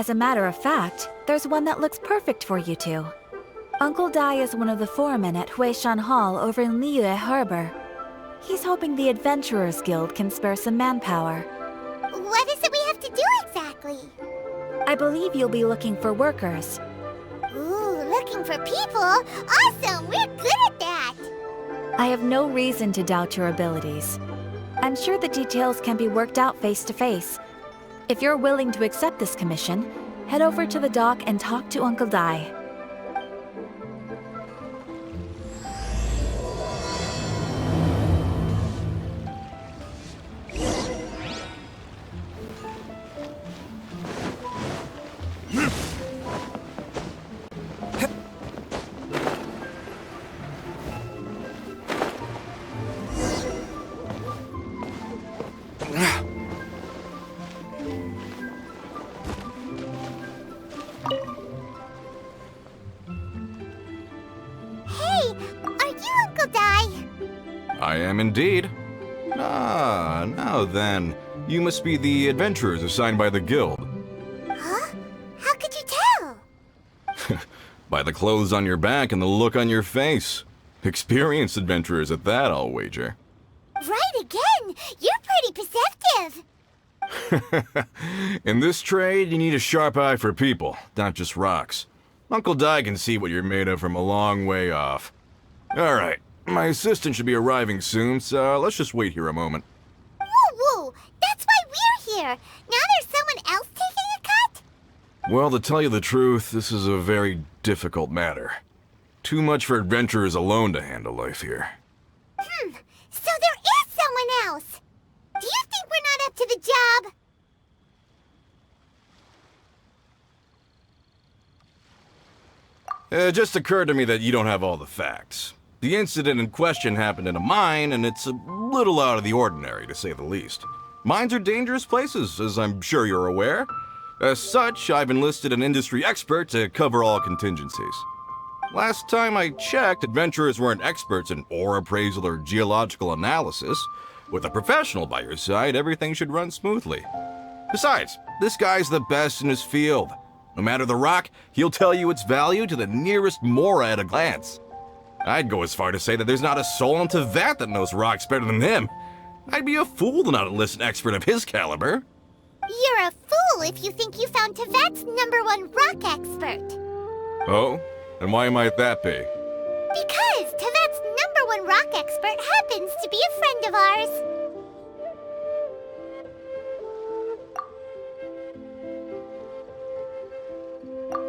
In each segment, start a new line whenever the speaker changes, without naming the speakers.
As a matter of fact, there's one that looks perfect for you two. Uncle Dai is one of the foremen at Huishan Hall over in Liyue Harbor. He's hoping the Adventurers Guild can spare some manpower.
What is it we have to do exactly?
I believe you'll be looking for workers.
Ooh, looking for people? Awesome! We're good at that!
I have no reason to doubt your abilities. I'm sure the details can be worked out face to face. If you're willing to accept this commission, head over to the dock and talk to Uncle Dai.
I am indeed. Ah, now then. You must be the adventurers assigned by the guild.
Huh? How could you tell?
By the clothes on your back and the look on your face. Experienced adventurers at that, I'll wager.
Right again! You're pretty perceptive!
In this trade, you need a sharp eye for people, not just rocks. Uncle Dai can see what you're made of from a long way off. All right. My assistant should be arriving soon, so let's just wait here a moment.
Woo-woo! That's why we're here! Now there's someone else taking a cut?
Well, to tell you the truth, this is a very difficult matter. Too much for adventurers alone to handle life here.
So there is someone else! Do you think we're not up to the job?
It just occurred to me that you don't have all the facts. The incident in question happened in a mine, and it's a little out of the ordinary, to say the least. Mines are dangerous places, as I'm sure you're aware. As such, I've enlisted an industry expert to cover all contingencies. Last time I checked, adventurers weren't experts in ore appraisal or geological analysis. With a professional by your side, everything should run smoothly. Besides, this guy's the best in his field. No matter the rock, he'll tell you its value to the nearest mora at a glance. I'd go as far to say that there's not a soul in Teyvat that knows rocks better than him. I'd be a fool to not enlist an expert of his caliber.
You're a fool if you think you found Teyvat's #1 rock expert.
Oh? And why might that be?
Because Teyvat's #1 rock expert happens to be a friend of ours.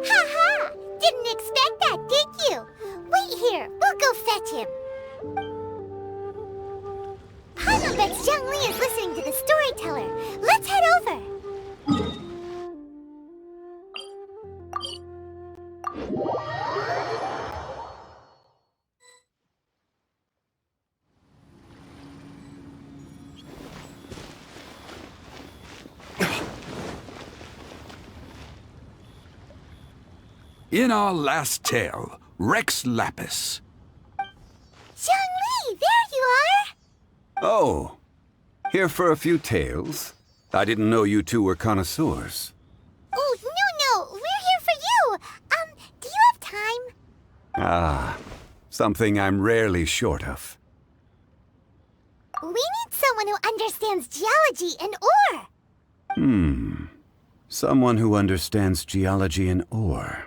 Ha-ha! Didn't expect that, did you? Wait here, we'll go fetch him. Paimon bets Zhongli is listening to the storyteller. Let's head over.
In our last tale, Rex Lapis.
Zhongli, there you are!
Oh, here for a few tales? I didn't know you two were connoisseurs.
Oh, no, we're here for you. Do you have time?
Ah, something I'm rarely short of.
We need someone who understands geology and ore.
Someone who understands geology and ore.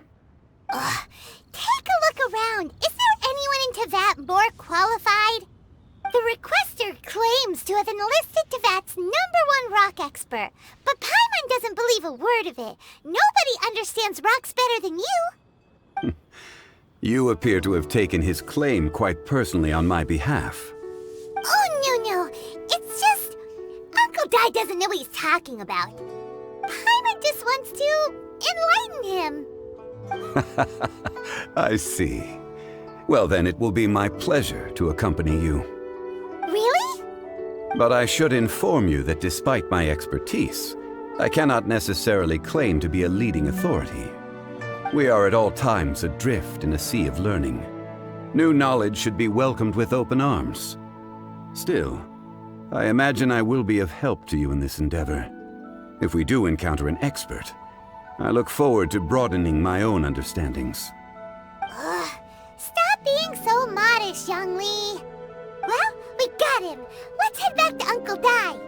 Take a look around. Is there anyone in Teyvat more qualified? The requester claims to have enlisted Teyvat's #1 rock expert, but Paimon doesn't believe a word of it. Nobody understands rocks better than you.
You appear to have taken his claim quite personally on my behalf.
Oh, no. It's just... Uncle Dai doesn't know what he's talking about. Paimon just wants to enlighten him.
I see. Well, then it will be my pleasure to accompany you.
Really?
But I should inform you that despite my expertise, I cannot necessarily claim to be a leading authority. We are at all times adrift in a sea of learning. New knowledge should be welcomed with open arms. Still, I imagine I will be of help to you in this endeavor. If we do encounter an expert, I look forward to broadening my own understandings.
Ugh, stop being so modest, Zhongli. Well, we got him. Let's head back to Uncle Dai.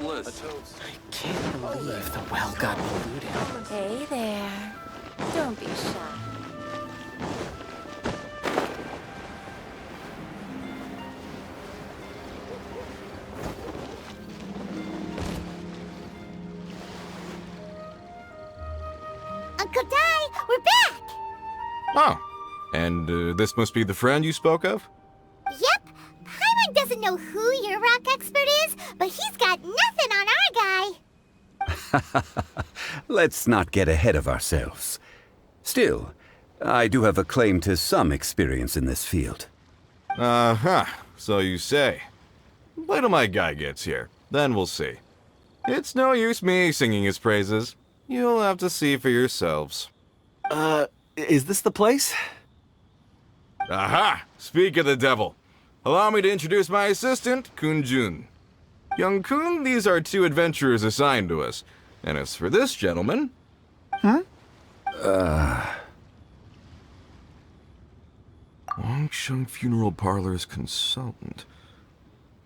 I can't believe the well got polluted.
Hey there. Don't be shy.
Uncle Dai, we're back!
Oh, and this must be the friend you spoke of?
Yep. Paimon doesn't know who your rock expert is, but he's got nothing on our guy.
Let's not get ahead of ourselves. Still, I do have a claim to some experience in this field.
Uh-huh, so you say. Wait till my guy gets here, then we'll see. It's no use me singing his praises. You'll have to see for yourselves.
Is this the place?
Aha! Speak of the devil. Allow me to introduce my assistant, Kun-jun. Young Kun, these are two adventurers assigned to us. And as for this gentleman... Wangsheng Funeral Parlor's consultant.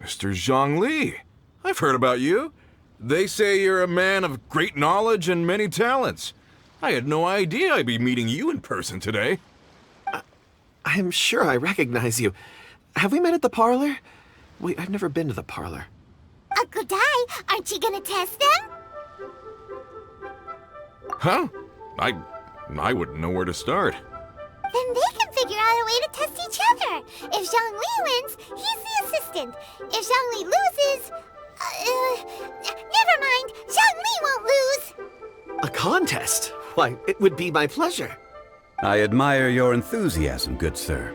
Mr. Zhongli. I've heard about you. They say you're a man of great knowledge and many talents. I had no idea I'd be meeting you in person today.
I'm sure I recognize you. Have we met at the parlor? Wait, I've never been to the parlor.
Uncle Dai, aren't you gonna test them?
Huh? I wouldn't know where to start.
Then they can figure out a way to test each other. If Zhongli wins, he's the assistant. If Zhongli loses... never mind. Zhongli won't lose.
A contest? Why, it would be my pleasure.
I admire your enthusiasm, good sir.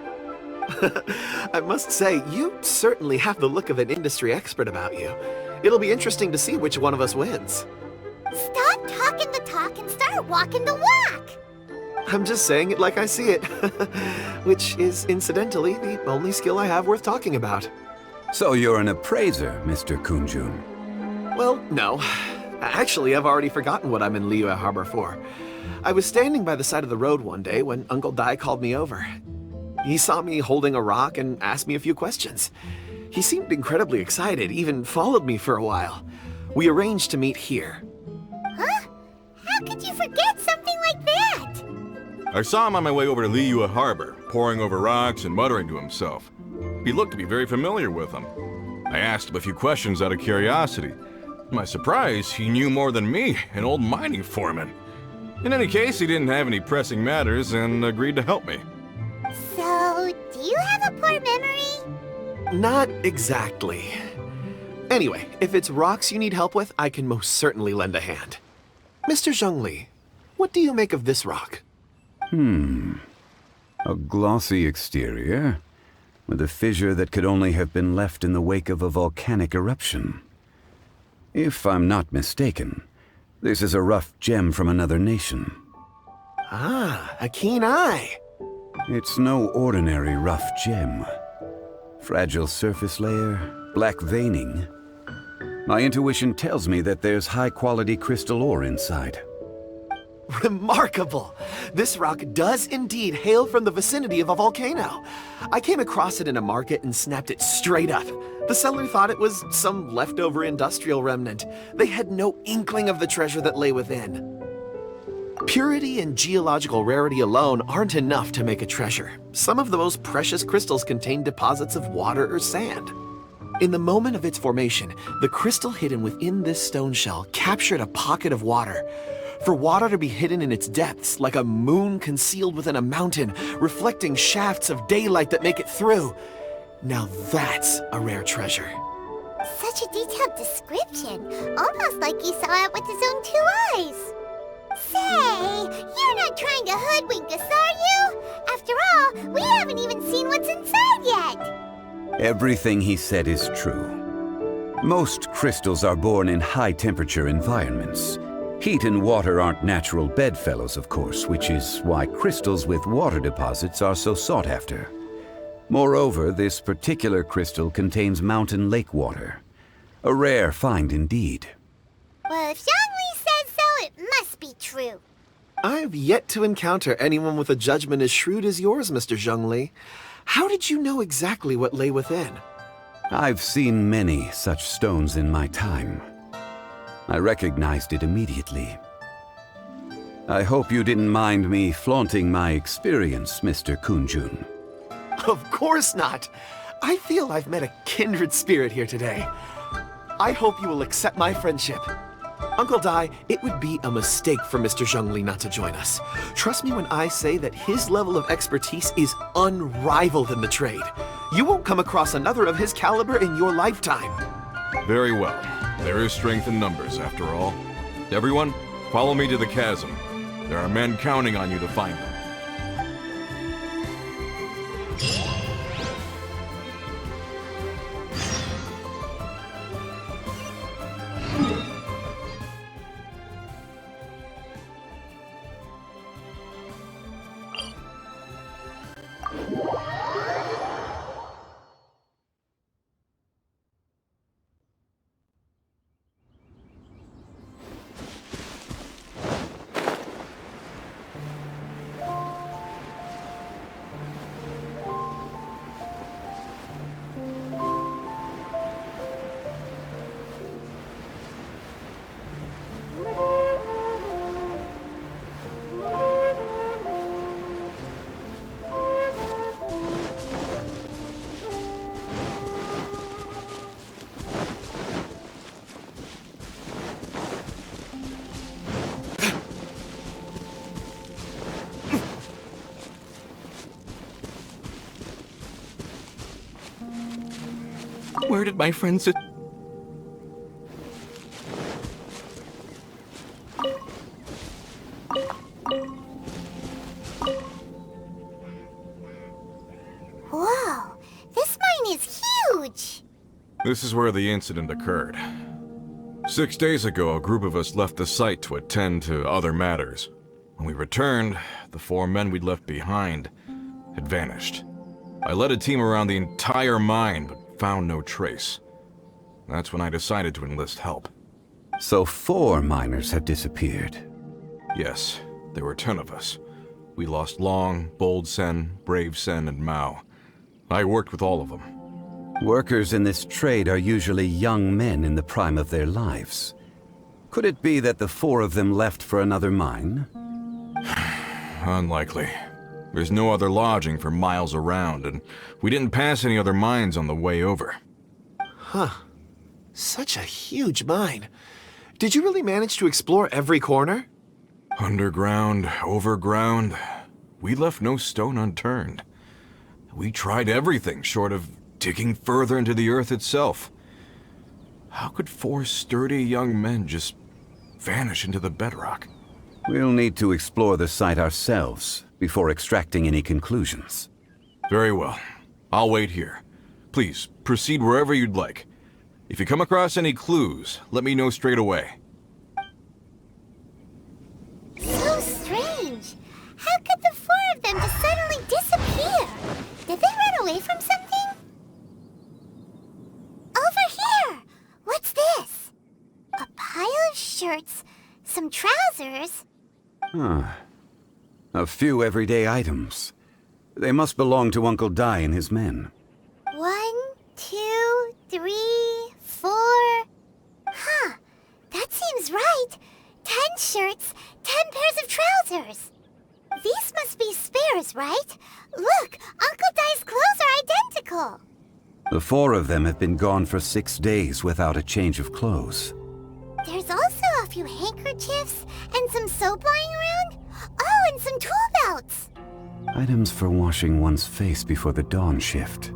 I must say, you certainly have the look of an industry expert about you. It'll be interesting to see which one of us wins.
Stop talking the talk and start walking the walk.
I'm just saying it like I see it. Which is, incidentally, the only skill I have worth talking about.
So you're an appraiser, Mr. Kun-jun.
Well, no. Actually, I've already forgotten what I'm in Liyue Harbor for. I was standing by the side of the road one day when Uncle Dai called me over. He saw me holding a rock and asked me a few questions. He seemed incredibly excited, even followed me for a while. We arranged to meet here.
Huh? How could you forget something like that?
I saw him on my way over to Liyue Harbor, poring over rocks and muttering to himself. He looked to be very familiar with them. I asked him a few questions out of curiosity. To my surprise, he knew more than me, an old mining foreman. In any case, he didn't have any pressing matters and agreed to help me.
So, do you have a poor memory?
Not exactly. Anyway, if it's rocks you need help with, I can most certainly lend a hand. Mr. Zhongli, what do you make of this rock?
A glossy exterior, with a fissure that could only have been left in the wake of a volcanic eruption. If I'm not mistaken, this is a rough gem from another nation.
Ah, a keen eye.
It's no ordinary rough gem. Fragile surface layer, black veining. My intuition tells me that there's high-quality crystal ore inside.
Remarkable! This rock does indeed hail from the vicinity of a volcano. I came across it in a market and snapped it straight up. The seller thought it was some leftover industrial remnant. They had no inkling of the treasure that lay within. Purity and geological rarity alone aren't enough to make a treasure. Some of the most precious crystals contain deposits of water or sand. In the moment of its formation, the crystal hidden within this stone shell captured a pocket of water. For water to be hidden in its depths, like a moon concealed within a mountain, reflecting shafts of daylight that make it through. Now that's a rare treasure.
Such a detailed description, almost like he saw it with his own 2 eyes. Say, you're not trying to hoodwink us, are you? After all, we haven't even seen what's inside yet.
Everything he said is true. Most crystals are born in high-temperature environments. Heat and water aren't natural bedfellows, of course, which is why crystals with water deposits are so sought after. Moreover, this particular crystal contains mountain lake water. A rare find indeed.
Well, if Zhongli says so, it must be true.
I've yet to encounter anyone with a judgment as shrewd as yours, Mr. Zhongli. How did you know exactly what lay within?
I've seen many such stones in my time. I recognized it immediately. I hope you didn't mind me flaunting my experience, Mr. Kunjun.
Of course not. I feel I've met a kindred spirit here today. I hope you will accept my friendship. Uncle Dai, it would be a mistake for Mr. Zhongli not to join us. Trust me when I say that his level of expertise is unrivaled in the trade. You won't come across another of his caliber in your lifetime.
Very well. There is strength in numbers, after all. Everyone, follow me to the chasm. There are men counting on you to find them. Where did my friend sit?
Whoa, this mine is huge!
This is where the incident occurred. 6 days ago, a group of us left the site to attend to other matters. When we returned, the 4 men we'd left behind had vanished. I led a team around the entire mine, but found no trace. That's when I decided to enlist help.
So 4 miners have disappeared.
Yes, there were 10 of us. We lost Long, Bold Sen, Brave Sen, and Mao. I worked with all of them.
Workers in this trade are usually young men in the prime of their lives. Could it be that the 4 of them left for another mine?
Unlikely. There's no other lodging for miles around, and we didn't pass any other mines on the way over.
Huh. Such a huge mine. Did you really manage to explore every corner?
Underground, overground, we left no stone unturned. We tried everything short of digging further into the earth itself. How could 4 sturdy young men just vanish into the bedrock?
We'll need to explore the site ourselves before extracting any conclusions.
Very well. I'll wait here. Please, proceed wherever you'd like. If you come across any clues, let me know straight away.
So strange. How could the 4 of them just suddenly disappear? Did they run away from something? Over here! What's this? A pile of shirts, some trousers.
A few everyday items. They must belong to Uncle Dai and his men.
1, 2, 3, 4. Huh, that seems right. 10 shirts, 10 pairs of trousers. These must be spares, right? Look, Uncle Dai's clothes are identical.
The 4 of them have been gone for 6 days without a change of clothes.
There's also a few handkerchiefs and some soap lying around. Oh, and some tool belts.
Items for washing one's face before the dawn shift.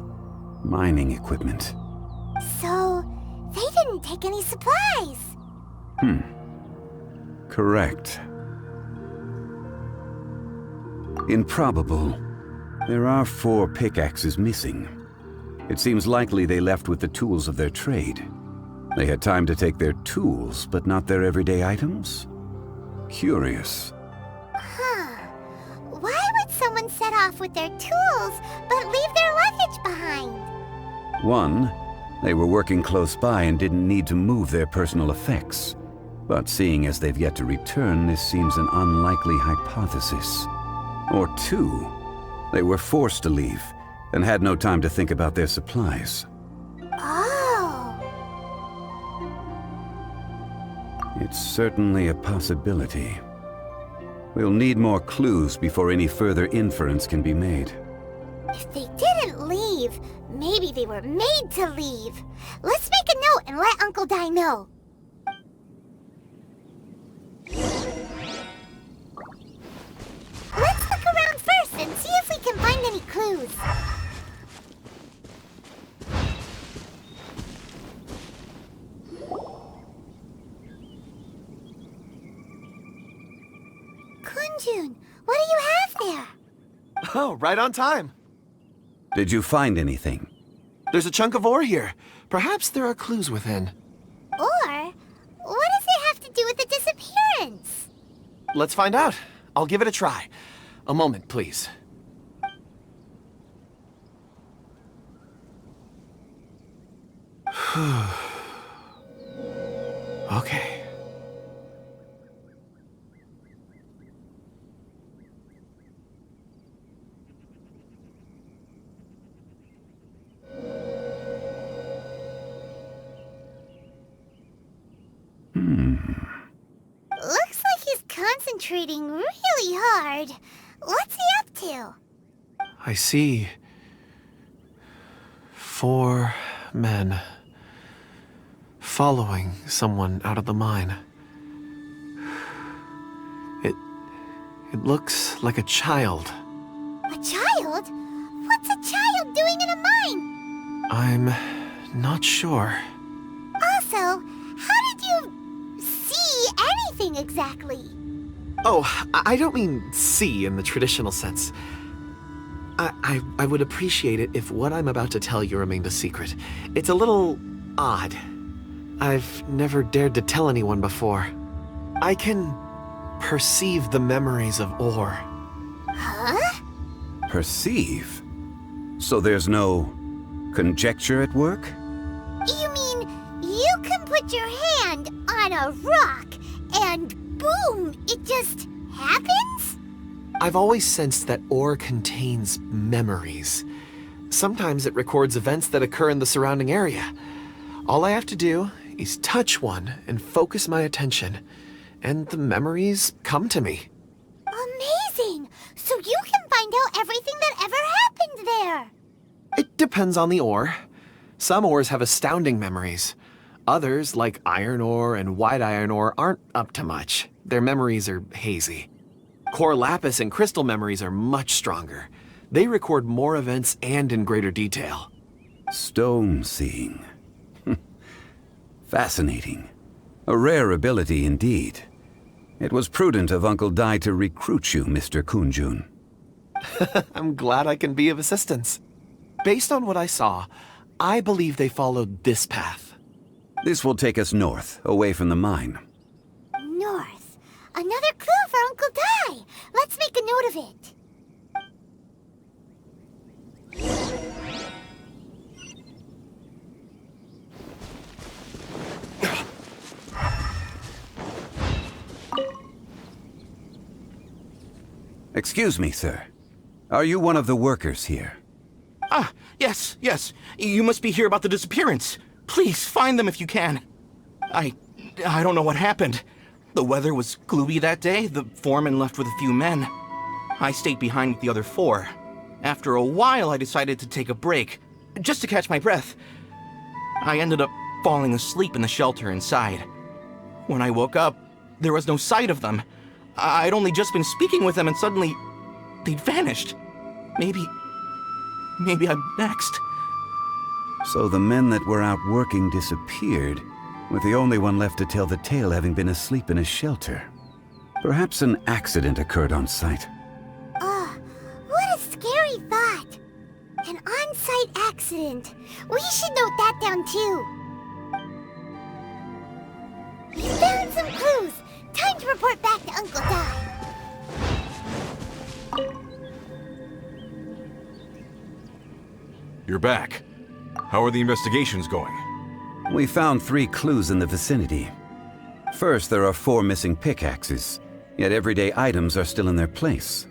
Mining equipment.
So, they didn't take any supplies.
Correct. Improbable. There are 4 pickaxes missing. It seems likely they left with the tools of their trade. They had time to take their tools, but not their everyday items? Curious.
Huh. Why would someone set off with their tools, but leave their luggage behind?
One, they were working close by and didn't need to move their personal effects. But seeing as they've yet to return, this seems an unlikely hypothesis. Or two, they were forced to leave and had no time to think about their supplies.
Oh.
It's certainly a possibility. We'll need more clues before any further inference can be made.
If they didn't leave, maybe they were made to leave. Let's make a note and let Uncle Dai know. Let's look around first and see if we can find any clues. Kunjun, what do you have there?
Oh, right on time.
Did you find anything?
There's a chunk of ore here. Perhaps there are clues within.
Or, what does it have to do with the disappearance?
Let's find out. I'll give it a try. A moment, please. Okay.
Looks like he's concentrating really hard. What's he up to?
I see 4 men following someone out of the mine. It looks like a child.
A child? What's a child doing in a mine?
I'm not sure.
Also, how did you see anything exactly?
Oh, I don't mean see in the traditional sense. I would appreciate it if what I'm about to tell you remained a secret. It's a little odd. I've never dared to tell anyone before. I can perceive the memories of ore.
Huh?
Perceive? So there's no conjecture at work?
You mean you can put your hand on a rock and boom, it just happens?
I've always sensed that ore contains memories. Sometimes it records events that occur in the surrounding area. All I have to do is touch one and focus my attention, and the memories come to me.
Amazing! So you can find out everything that ever happened there.
It depends on the ore. Some ores have astounding memories. Others, like iron ore and white iron ore, aren't up to much. Their memories are hazy. Core lapis and crystal memories are much stronger. They record more events and in greater detail.
Stone seeing. Fascinating. A rare ability indeed. It was prudent of Uncle Dai to recruit you, Mr. Kunjun.
I'm glad I can be of assistance. Based on what I saw, I believe they followed this path.
This will take us north, away from the mine.
North. Another clue for Uncle Dai. Let's make a note of it.
Excuse me, sir. Are you one of the workers here?
Ah, yes. You must be here about the disappearance. Please, find them if you can. I don't know what happened. The weather was gloomy that day. The foreman left with a few men. I stayed behind with the other 4. After a while, I decided to take a break, just to catch my breath. I ended up falling asleep in the shelter inside. When I woke up, there was no sight of them. I'd only just been speaking with them and suddenly they'd vanished. Maybe I'm next.
So the men that were out working disappeared, with the only one left to tell the tale having been asleep in a shelter. Perhaps an accident occurred on site.
What a scary thought. An on-site accident. We should note that down too. We found some clues. Time to report back to Uncle Dai.
you're back. How are the investigations going?
We found 3 clues in the vicinity. First, there are 4 missing pickaxes, yet everyday items are still in their place.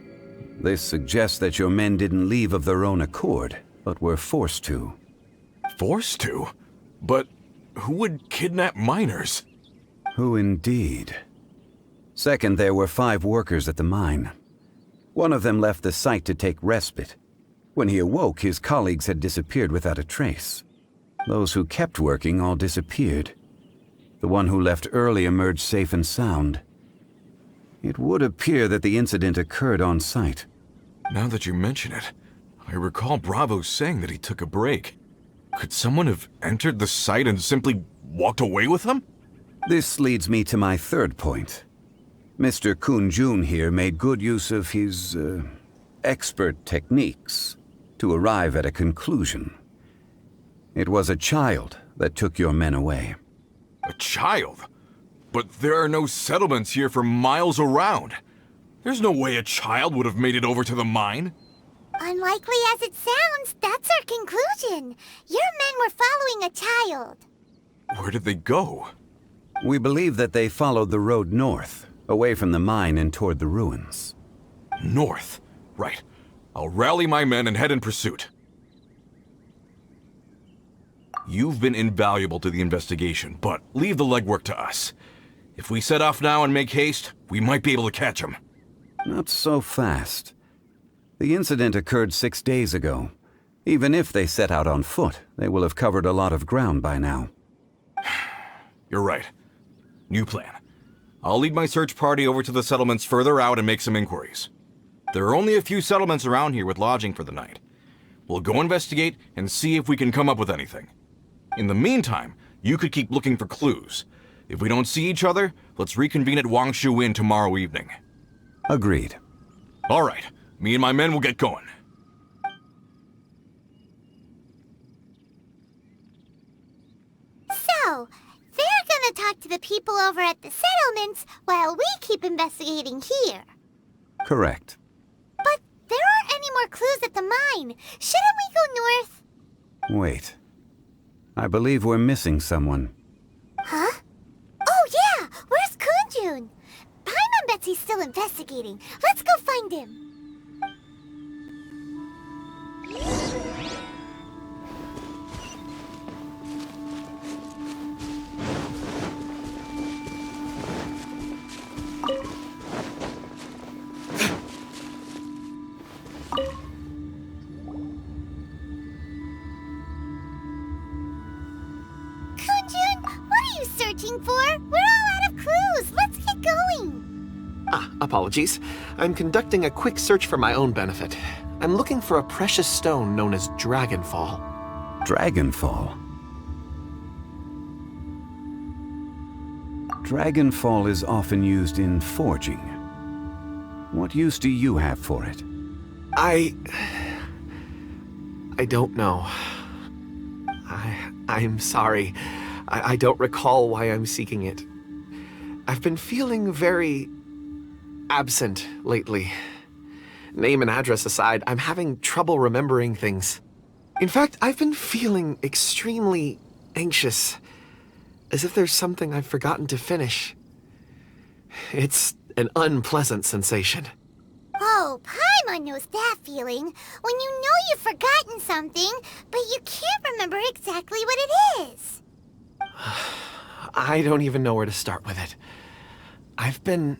This suggests that your men didn't leave of their own accord, but were forced to.
Forced to? But who would kidnap miners?
Who indeed? Second, there were 5 workers at the mine. One of them left the site to take respite. When he awoke, his colleagues had disappeared without a trace. Those who kept working all disappeared. The one who left early emerged safe and sound. It would appear that the incident occurred on site.
Now that you mention it, I recall Bravo saying that he took a break. Could someone have entered the site and simply walked away with him?
This leads me to my third point. Mr. Kun-jun here made good use of his, expert techniques to arrive at a conclusion. It was a child that took your men away.
A child? But there are no settlements here for miles around. There's no way a child would have made it over to the mine.
Unlikely as it sounds, that's our conclusion. Your men were following a child.
Where did they go?
We believe that they followed the road north, away from the mine and toward the ruins.
North? Right. I'll rally my men and head in pursuit. You've been invaluable to the investigation, but leave the legwork to us. If we set off now and make haste, we might be able to catch him.
Not so fast. The incident occurred 6 days ago. Even if they set out on foot, they will have covered a lot of ground by now.
You're right. New plan. I'll lead my search party over to the settlements further out and make some inquiries. There are only a few settlements around here with lodging for the night. We'll go investigate and see if we can come up with anything. In the meantime, you could keep looking for clues. If we don't see each other, let's reconvene at Wangshu Inn tomorrow evening.
Agreed.
All right. Me and my men will get going.
So, they're gonna talk to the people over at the settlements while we keep investigating here.
Correct.
But there aren't any more clues at the mine. Shouldn't we go north?
Wait. I believe we're missing someone.
Huh? Oh yeah! Where's Kunjun? Paimon bets he's still investigating. Let's go find him. Kunjun, what are you searching for? We're all out of clues. Let's get going.
Apologies. I'm conducting a quick search for my own benefit. I'm looking for a precious stone known as Dragonfall.
Dragonfall? Dragonfall is often used in forging. What use do you have for it?
I don't know. I'm sorry. I don't recall why I'm seeking it. I've been feeling very absent lately. Name and address aside, I'm having trouble remembering things. In fact, I've been feeling extremely anxious, as if there's something I've forgotten to finish. It's an unpleasant sensation.
Oh, Paimon knows that feeling. When you know you've forgotten something, but you can't remember exactly what it is.
I don't even know where to start with it. I've been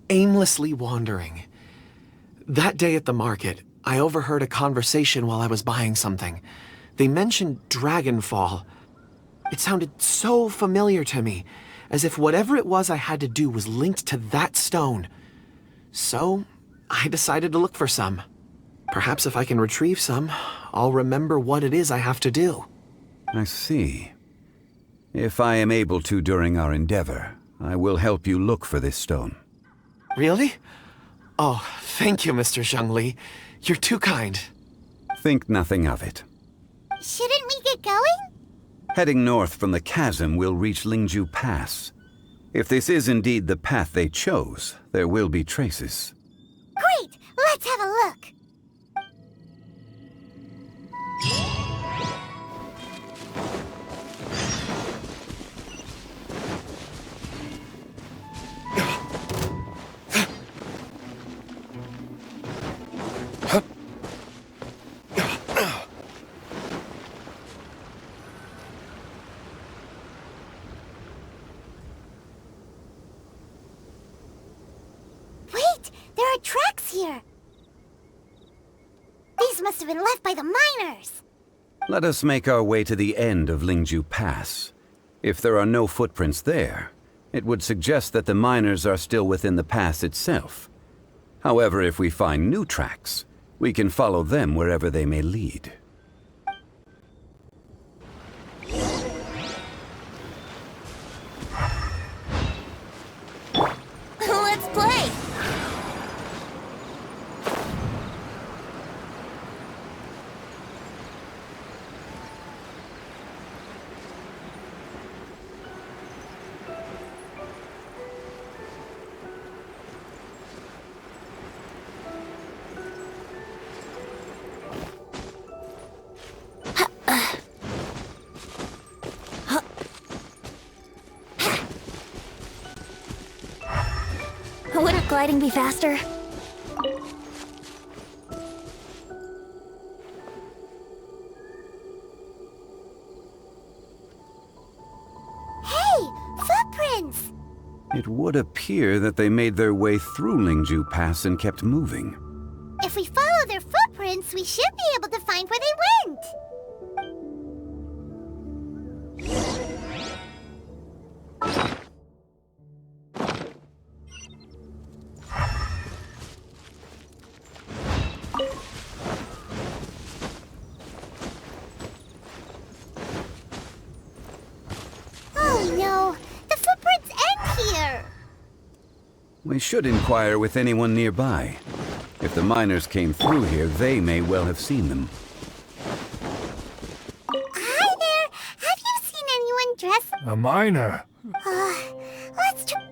aimlessly wandering. That day at the market, I overheard a conversation while I was buying something. They mentioned Dragonfall. It sounded so familiar to me, as if whatever it was I had to do was linked to that stone. So, I decided to look for some. Perhaps if I can retrieve some, I'll remember what it is I have to do.
I see. If I am able to during our endeavor, I will help you look for this stone.
Really? Oh, thank you, Mr. Zhongli. You're too kind.
Think nothing of it.
Shouldn't we get going?
Heading north from the chasm, we'll reach Lingju Pass. If this is indeed the path they chose, there will be traces.
Great! Let's have a look. footprints here. These must have been left by the miners.
Let us make our way to the end of Lingju Pass. If there are no footprints there, it would suggest that the miners are still within the pass itself. However, if we find new tracks, we can follow them wherever they may lead.
Let's play! Wouldn't gliding be faster? Hey! Footprints!
It would appear that they made their way through Lingju Pass and kept moving.
If we follow their footprints, we should be able to find where they went. Oh no! The footprints end here!
We should inquire with anyone nearby. If the miners came through here, they may well have seen them.
Hi there! Have you seen anyone dressed...
A miner.
Let's try...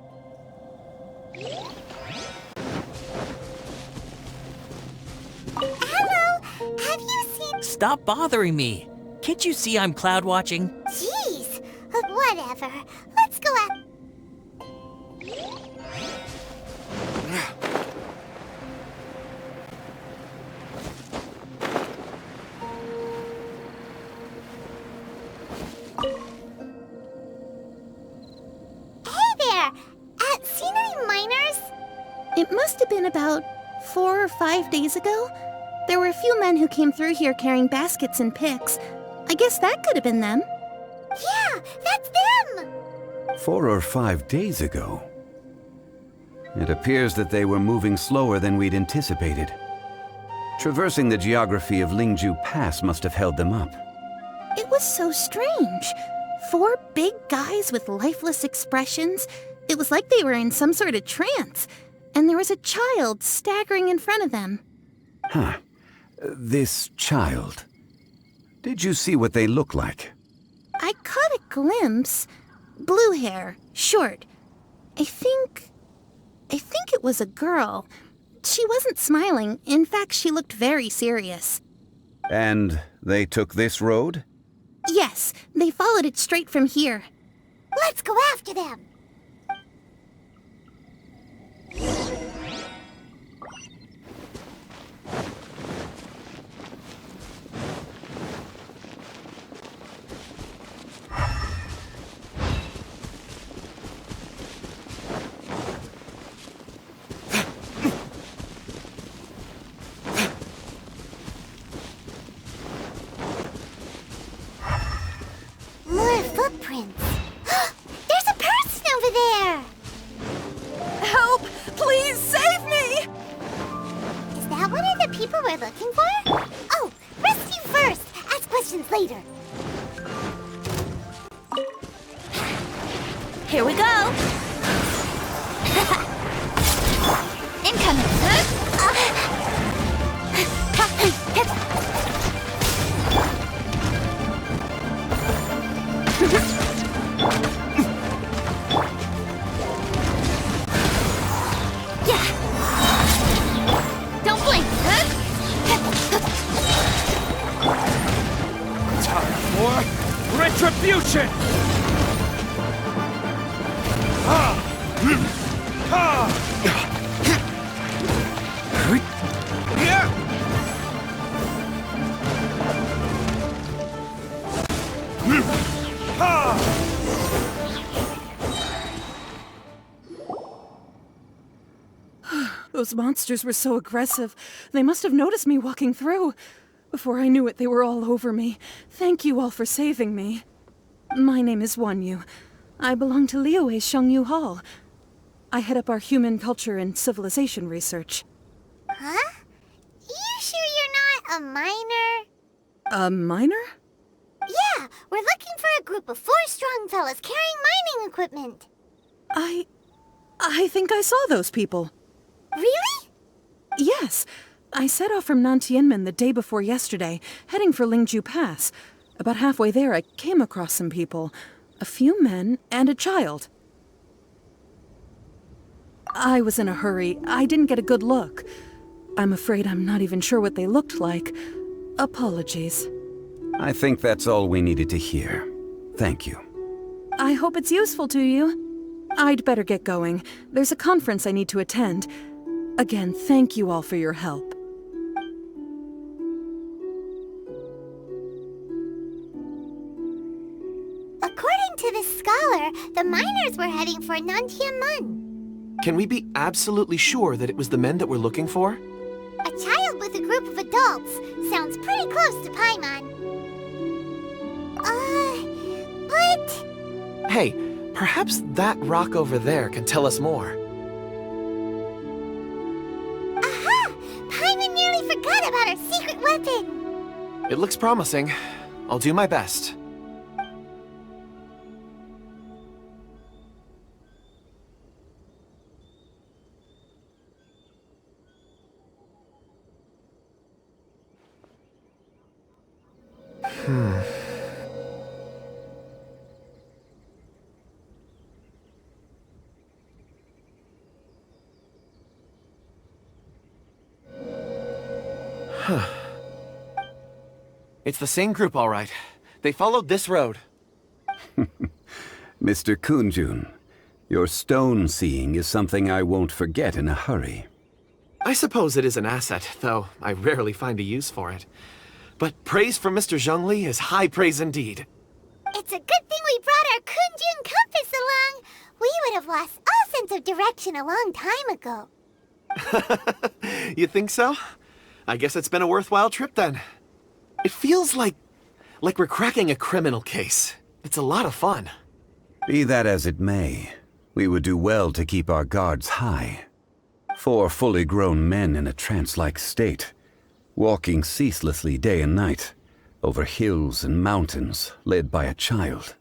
Hello! Have you seen...
Stop bothering me. Can't you see I'm cloud watching?
Jeez! Whatever. Let's go out... Hey there! Seen any miners?
It must have been about 4 or 5 days ago. There were a few men who came through here carrying baskets and picks. I guess that could have been them.
Yeah, that's them!
4 or 5 days ago. It appears that they were moving slower than we'd anticipated. Traversing the geography of Lingju Pass must have held them up.
It was so strange. 4 big guys with lifeless expressions. It was like they were in some sort of trance. And there was a child staggering in front of them.
Huh. This child. Did you see what they look like?
I caught a glimpse. Blue hair, short. I think it was a girl. She wasn't smiling. In fact, she looked very serious.
And they took this road?
Yes, they followed it straight from here.
Let's go after them! More footprints. There's a person over there!
Help! Please save me!
Is that one of the people we're looking for? Oh, rescue first! Ask questions later.
Here we go! Incoming!
Don't blink!
Time for retribution!
Those monsters were so aggressive. They must have noticed me walking through. Before I knew it, they were all over me. Thank you all for saving me. My name is Wanyu. I belong to Liyue Shengyu Hall. I head up our human culture and civilization research.
Huh? You sure you're not a miner?
A miner?
Yeah, we're looking for a group of 4 strong fellas carrying mining equipment.
I think I saw those people.
Really?
Yes. I set off from Nantianmen the day before yesterday, heading for Lingju Pass. About halfway there, I came across some people. A few men and a child. I was in a hurry. I didn't get a good look. I'm afraid I'm not even sure what they looked like. Apologies.
I think that's all we needed to hear. Thank you.
I hope it's useful to you. I'd better get going. There's a conference I need to attend. Again, thank you all for your help.
According to this scholar, the miners were heading for Nantianmen.
Can we be absolutely sure that it was the men that we're looking for?
A child with a group of adults sounds pretty close to Paimon. But...
Hey, perhaps that rock over there can tell us more.
Aha! Paimon nearly forgot about our secret weapon.
It looks promising. I'll do my best. It's the same group, all right. They followed this road.
Mr. Kunjun, your stone seeing is something I won't forget in a hurry.
I suppose it is an asset, though I rarely find a use for it. But praise from Mr. Zhongli is high praise indeed.
It's a good thing we brought our Kunjun compass along. We would have lost all sense of direction a long time ago.
You think so? I guess it's been a worthwhile trip then. It feels like we're cracking a criminal case. It's a lot of fun.
Be that as it may, we would do well to keep our guards high. 4 fully grown men in a trance-like state, walking ceaselessly day and night, over hills and mountains, led by a child.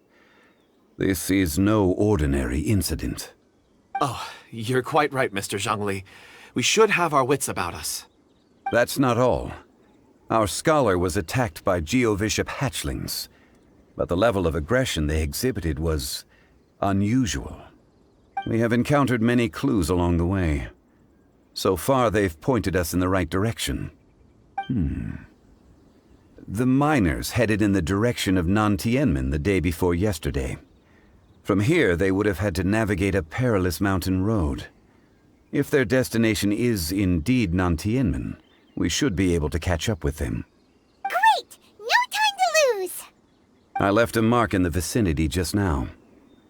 This is no ordinary incident.
Oh, you're quite right, Mr. Zhongli. We should have our wits about us.
That's not all. Our scholar was attacked by Geovishap hatchlings, but the level of aggression they exhibited was unusual. We have encountered many clues along the way. So far, they've pointed us in the right direction. The miners headed in the direction of Nantianmen the day before yesterday. From here, they would have had to navigate a perilous mountain road. If their destination is indeed Nantianmen, we should be able to catch up with them.
Great! No time to lose!
I left a mark in the vicinity just now.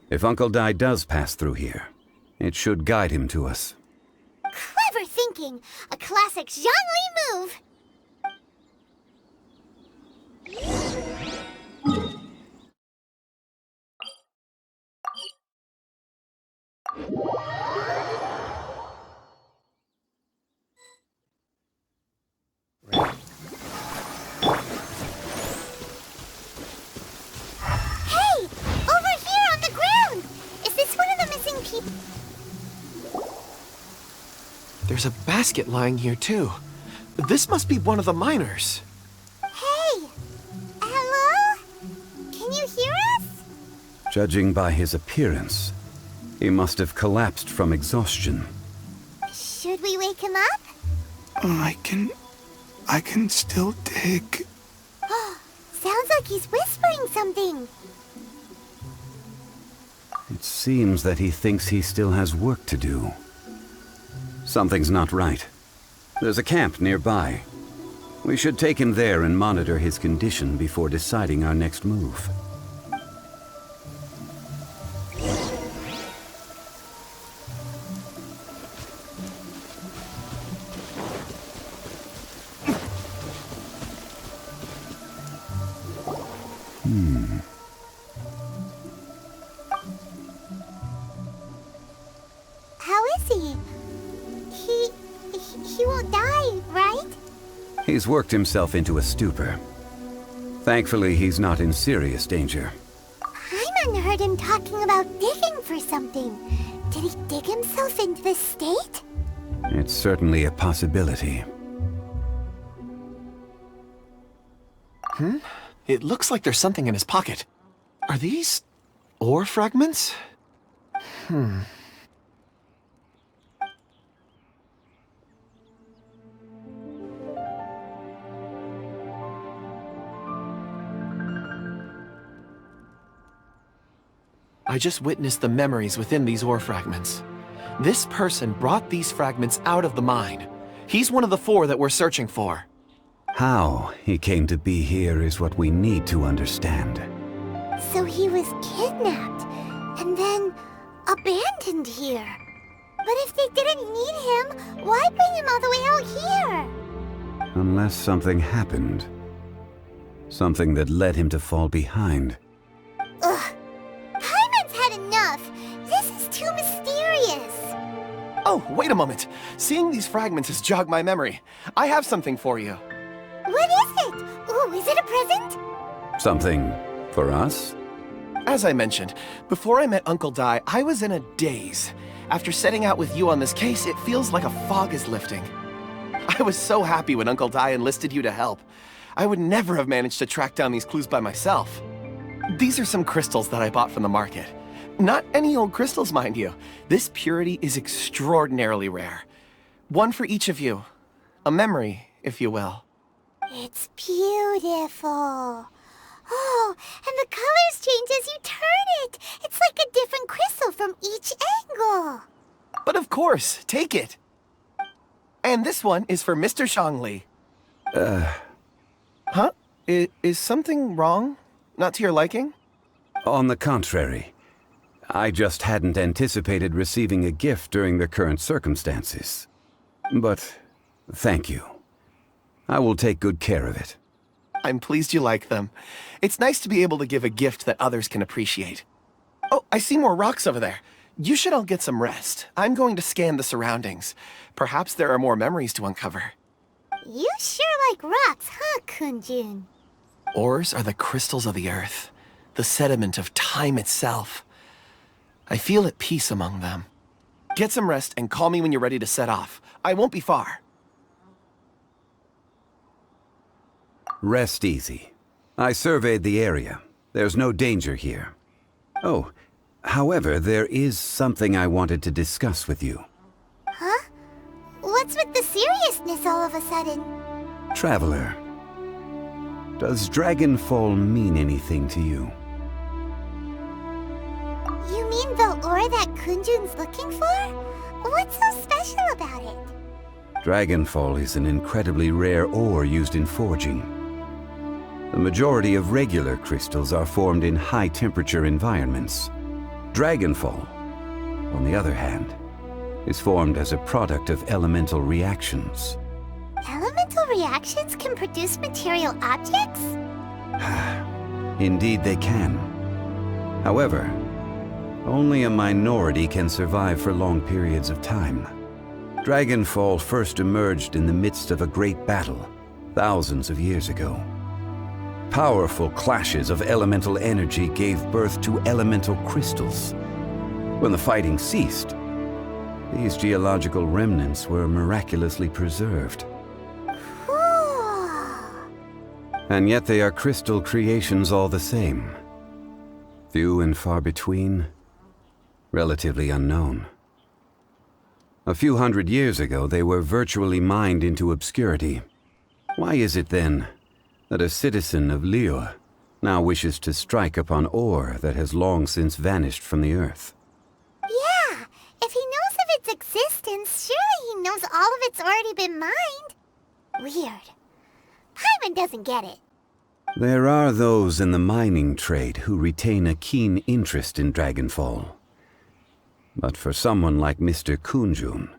If Uncle Dai does pass through here, it should guide him to us.
Clever thinking! A classic Zhongli move! Hey! Over here on the ground! Is this one of the missing people?
There's a basket lying here, too. This must be one of the miners.
Hey! Hello? Can you hear us?
Judging by his appearance, he must have collapsed from exhaustion.
Should we wake him up?
I can still dig.
Sounds like he's whispering something.
It seems that he thinks he still has work to do. Something's not right. There's a camp nearby. We should take him there and monitor his condition before deciding our next move.
he won't die, right?
He's worked himself into a stupor. Thankfully, he's not in serious danger.
Paimon heard him talking about digging for something. Did he dig himself into this state?
It's certainly a possibility.
It looks like there's something in his pocket. Are these ore fragments? I just witnessed the memories within these ore fragments. This person brought these fragments out of the mine. He's one of the 4 that we're searching for.
How he came to be here is what we need to understand.
So he was kidnapped, and then abandoned here. But if they didn't need him, why bring him all the way out here?
Unless something happened. Something that led him to fall behind.
Ugh. Paimon's had enough. This is too mysterious.
Oh, wait a moment. Seeing these fragments has jogged my memory. I have something for you.
What is it? Ooh, is it a present?
Something for us?
As I mentioned, before I met Uncle Dai, I was in a daze. After setting out with you on this case, it feels like a fog is lifting. I was so happy when Uncle Dai enlisted you to help. I would never have managed to track down these clues by myself. These are some crystals that I bought from the market. Not any old crystals, mind you. This purity is extraordinarily rare. One for each of you. A memory, if you will.
It's beautiful. Oh, and the colors change as you turn it. It's like a different crystal from each angle.
But of course, take it. And this one is for Mr. Zhongli. Huh? Is something wrong? Not to your liking?
On the contrary. I just hadn't anticipated receiving a gift during the current circumstances. But thank you. I will take good care of it.
I'm pleased you like them. It's nice to be able to give a gift that others can appreciate. Oh, I see more rocks over there. You should all get some rest. I'm going to scan the surroundings. Perhaps there are more memories to uncover.
You sure like rocks, huh, Kunjun?
Ores are the crystals of the earth, the sediment of time itself. I feel at peace among them. Get some rest and call me when you're ready to set off. I won't be far.
Rest easy. I surveyed the area. There's no danger here. Oh, however, there is something I wanted to discuss with you.
Huh? What's with the seriousness all of a sudden?
Traveler, does Dragonfall mean anything to you?
You mean the ore that Kunjun's looking for? What's so special about it?
Dragonfall is an incredibly rare ore used in forging. The majority of regular crystals are formed in high-temperature environments. Dragonfall, on the other hand, is formed as a product of elemental reactions.
Elemental reactions can produce material objects?
Indeed they can. However, only a minority can survive for long periods of time. Dragonfall first emerged in the midst of a great battle, thousands of years ago. Powerful clashes of elemental energy gave birth to elemental crystals. When the fighting ceased, these geological remnants were miraculously preserved.
Cool.
And yet they are crystal creations all the same. Few and far between, relatively unknown. A few hundred years ago, they were virtually mined into obscurity. Why is it then that a citizen of Liyue now wishes to strike upon ore that has long since vanished from the earth?
Yeah, if he knows of its existence, surely he knows all of it's already been mined. Weird. Paimon doesn't get it.
There are those in the mining trade who retain a keen interest in Dragonfall. But for someone like Mr. Kunjun,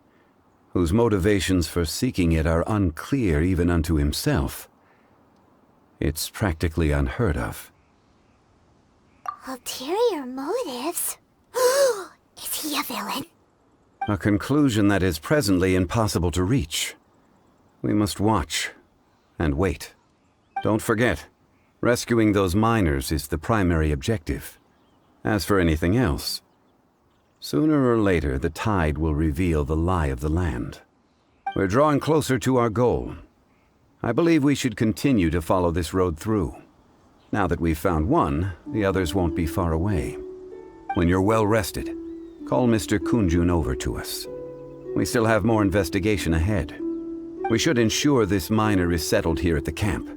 whose motivations for seeking it are unclear even unto himself, it's practically unheard of.
Ulterior motives? Is he a villain?
A conclusion that is presently impossible to reach. We must watch and wait. Don't forget, rescuing those miners is the primary objective. As for anything else, sooner or later the tide will reveal the lie of the land. We're drawing closer to our goal. I believe we should continue to follow this road through. Now that we've found one, the others won't be far away. When you're well rested, call Mr. Kunjun over to us. We still have more investigation ahead. We should ensure this miner is settled here at the camp.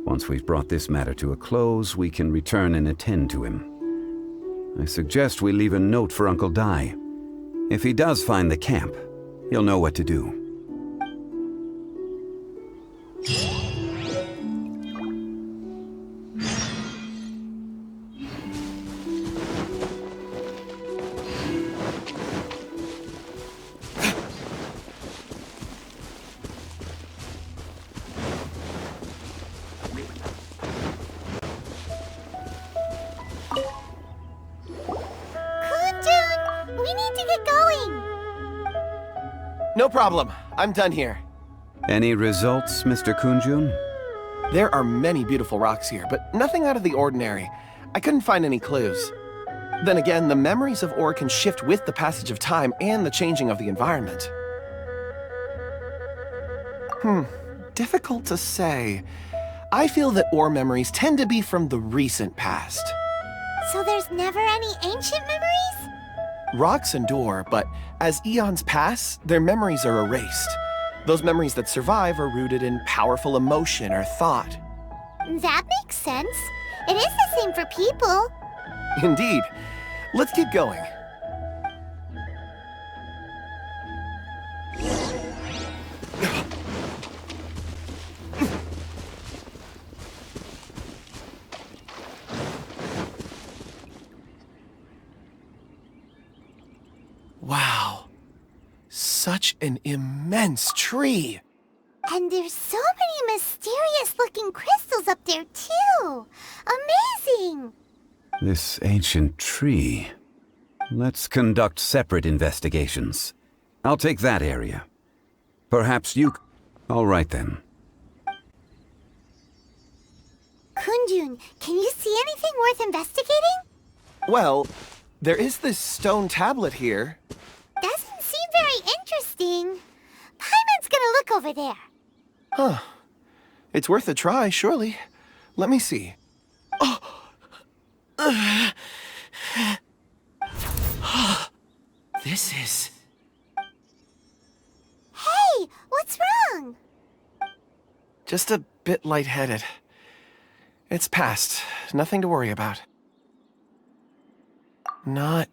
Once we've brought this matter to a close, we can return and attend to him. I suggest we leave a note for Uncle Dai. If he does find the camp, he'll know what to do.
Kunjun, we need to get going.
No problem. I'm done here.
Any results, Mr. Kunjun?
There are many beautiful rocks here, but nothing out of the ordinary. I couldn't find any clues. Then again, the memories of ore can shift with the passage of time and the changing of the environment. Difficult to say. I feel that ore memories tend to be from the recent past.
So there's never any ancient memories?
Rocks endure, but as eons pass, their memories are erased. Those memories that survive are rooted in powerful emotion or thought.
That makes sense. It is the same for people.
Indeed. Let's keep going. Wow. Such an immense tree.
And there's so many mysterious-looking crystals up there, too. Amazing!
This ancient tree. Let's conduct separate investigations. I'll take that area. Perhaps you... All right, then.
Kunjun, can you see anything worth investigating?
Well, there is this stone tablet here.
Doesn't seem very interesting. Paimon's gonna look over there.
Huh. It's worth a try, surely. Let me see.
This is...
Hey, what's wrong?
Just a bit lightheaded. It's past. Nothing to worry about. Not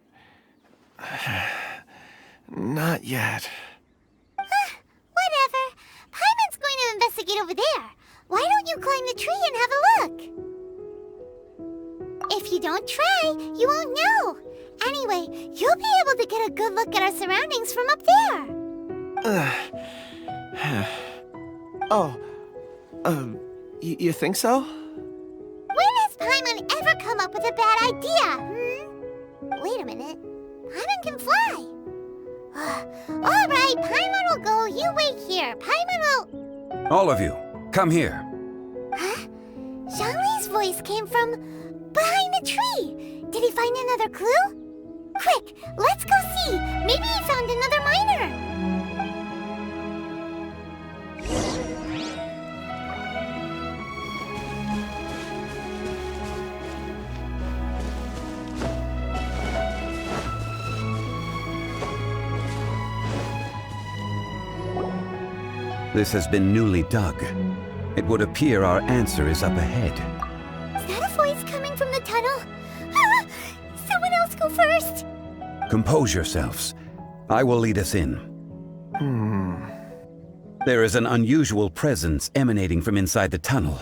yet.
Whatever. Paimon's going to investigate over there. Why don't you climb the tree and have a look? If you don't try, you won't know. Anyway, you'll be able to get a good look at our surroundings from up there.
You think so?
When has Paimon ever come up with a bad idea, Wait a minute. Paimon can fly. All right, Paimon will go. You wait here. Paimon will...
All of you, come here.
Huh? Zhongli's voice came from behind the tree. Did he find another clue? Quick, let's go see. Maybe he found another miner.
This has been newly dug. It would appear our answer is up ahead.
Is that a voice coming from the tunnel? Ah, someone else go first.
Compose yourselves. I will lead us in. There is an unusual presence emanating from inside the tunnel.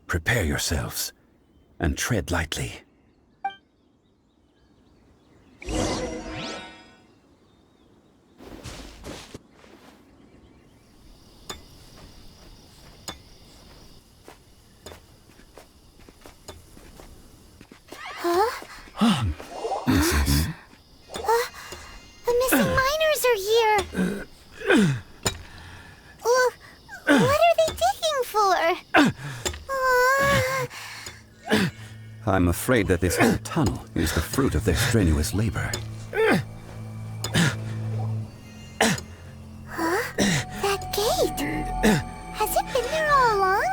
Prepare yourselves and tread lightly.
The missing miners are here.
I'm afraid that this whole tunnel is the fruit of their strenuous labor.
Huh? That gate! Has it been there all along?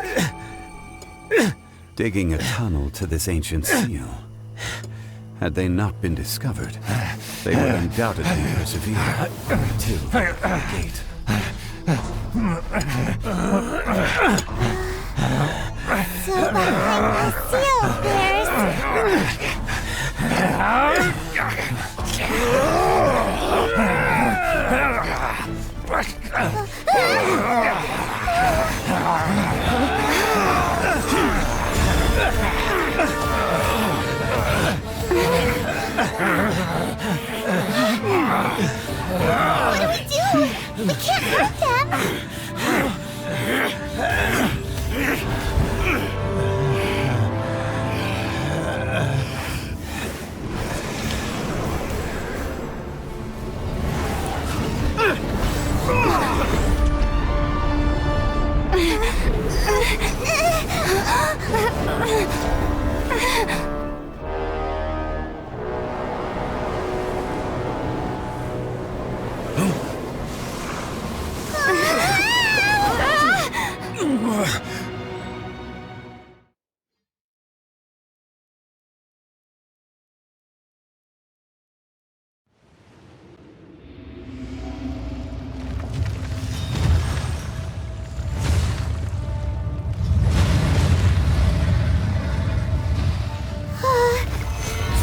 Digging a tunnel to this ancient seal. Had they not been discovered, they would undoubtedly persevere until the gate.
So behind the seal, there's... What do we do? We can't hurt them!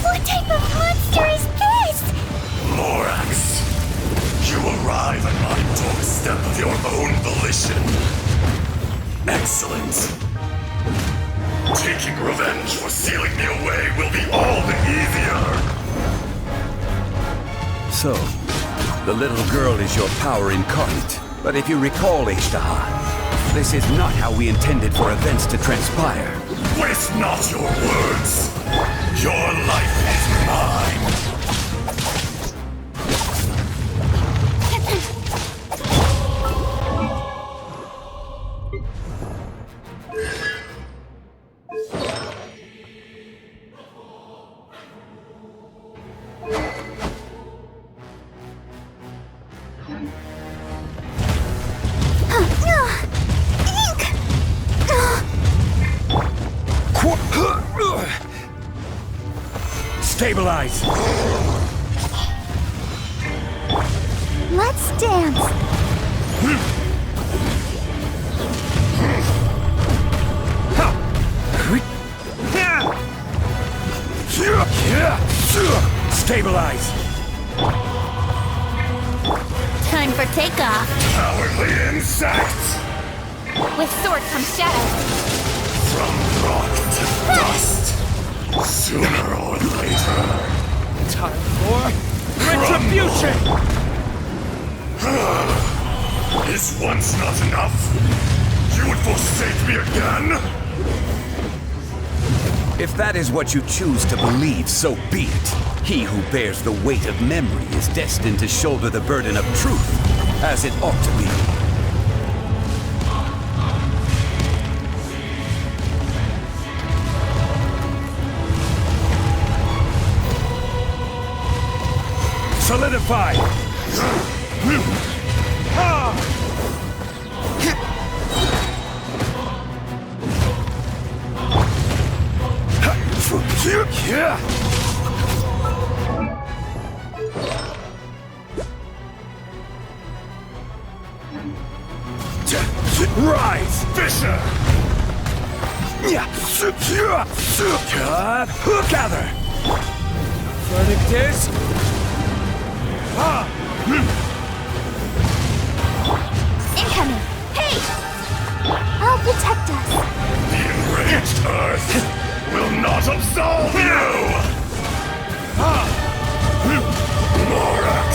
What type of monster is this?
Morax, you arrive at my doorstep of your own volition. Excellent. Taking revenge for sealing me away will be all the easier.
So, the little girl is your power incarnate. But if you recall, Ishtaha, this is not how we intended for events to transpire.
Waste not your words. Your life is mine.
Stabilize!
Let's dance.
Stabilize!
Time for takeoff.
Cowardly insects!
With sword from shadow.
From rock to dust. Sooner or later.
Time for retribution!
Is once not enough? You would forsake me again?
If that is what you choose to believe, so be it. He who bears the weight of memory is destined to shoulder the burden of truth, as it ought to be.
Solidify!
Rise, Fisher!
Gather! Verdict is...
Incoming! Hey! I'll protect us.
The enraged Earth will not absolve you! Morax!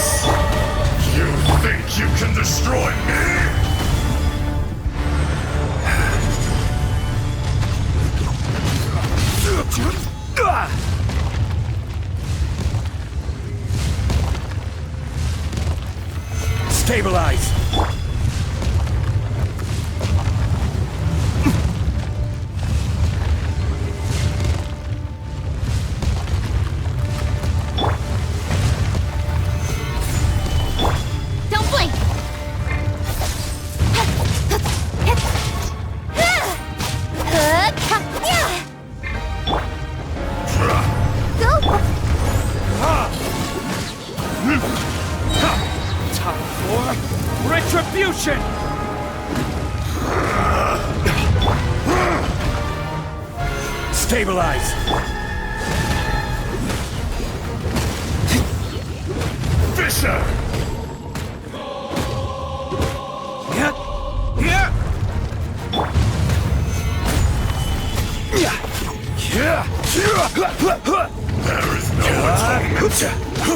You think you can destroy me?
Stabilize! Time for retribution! Stabilize!
Fisher! There is no atonement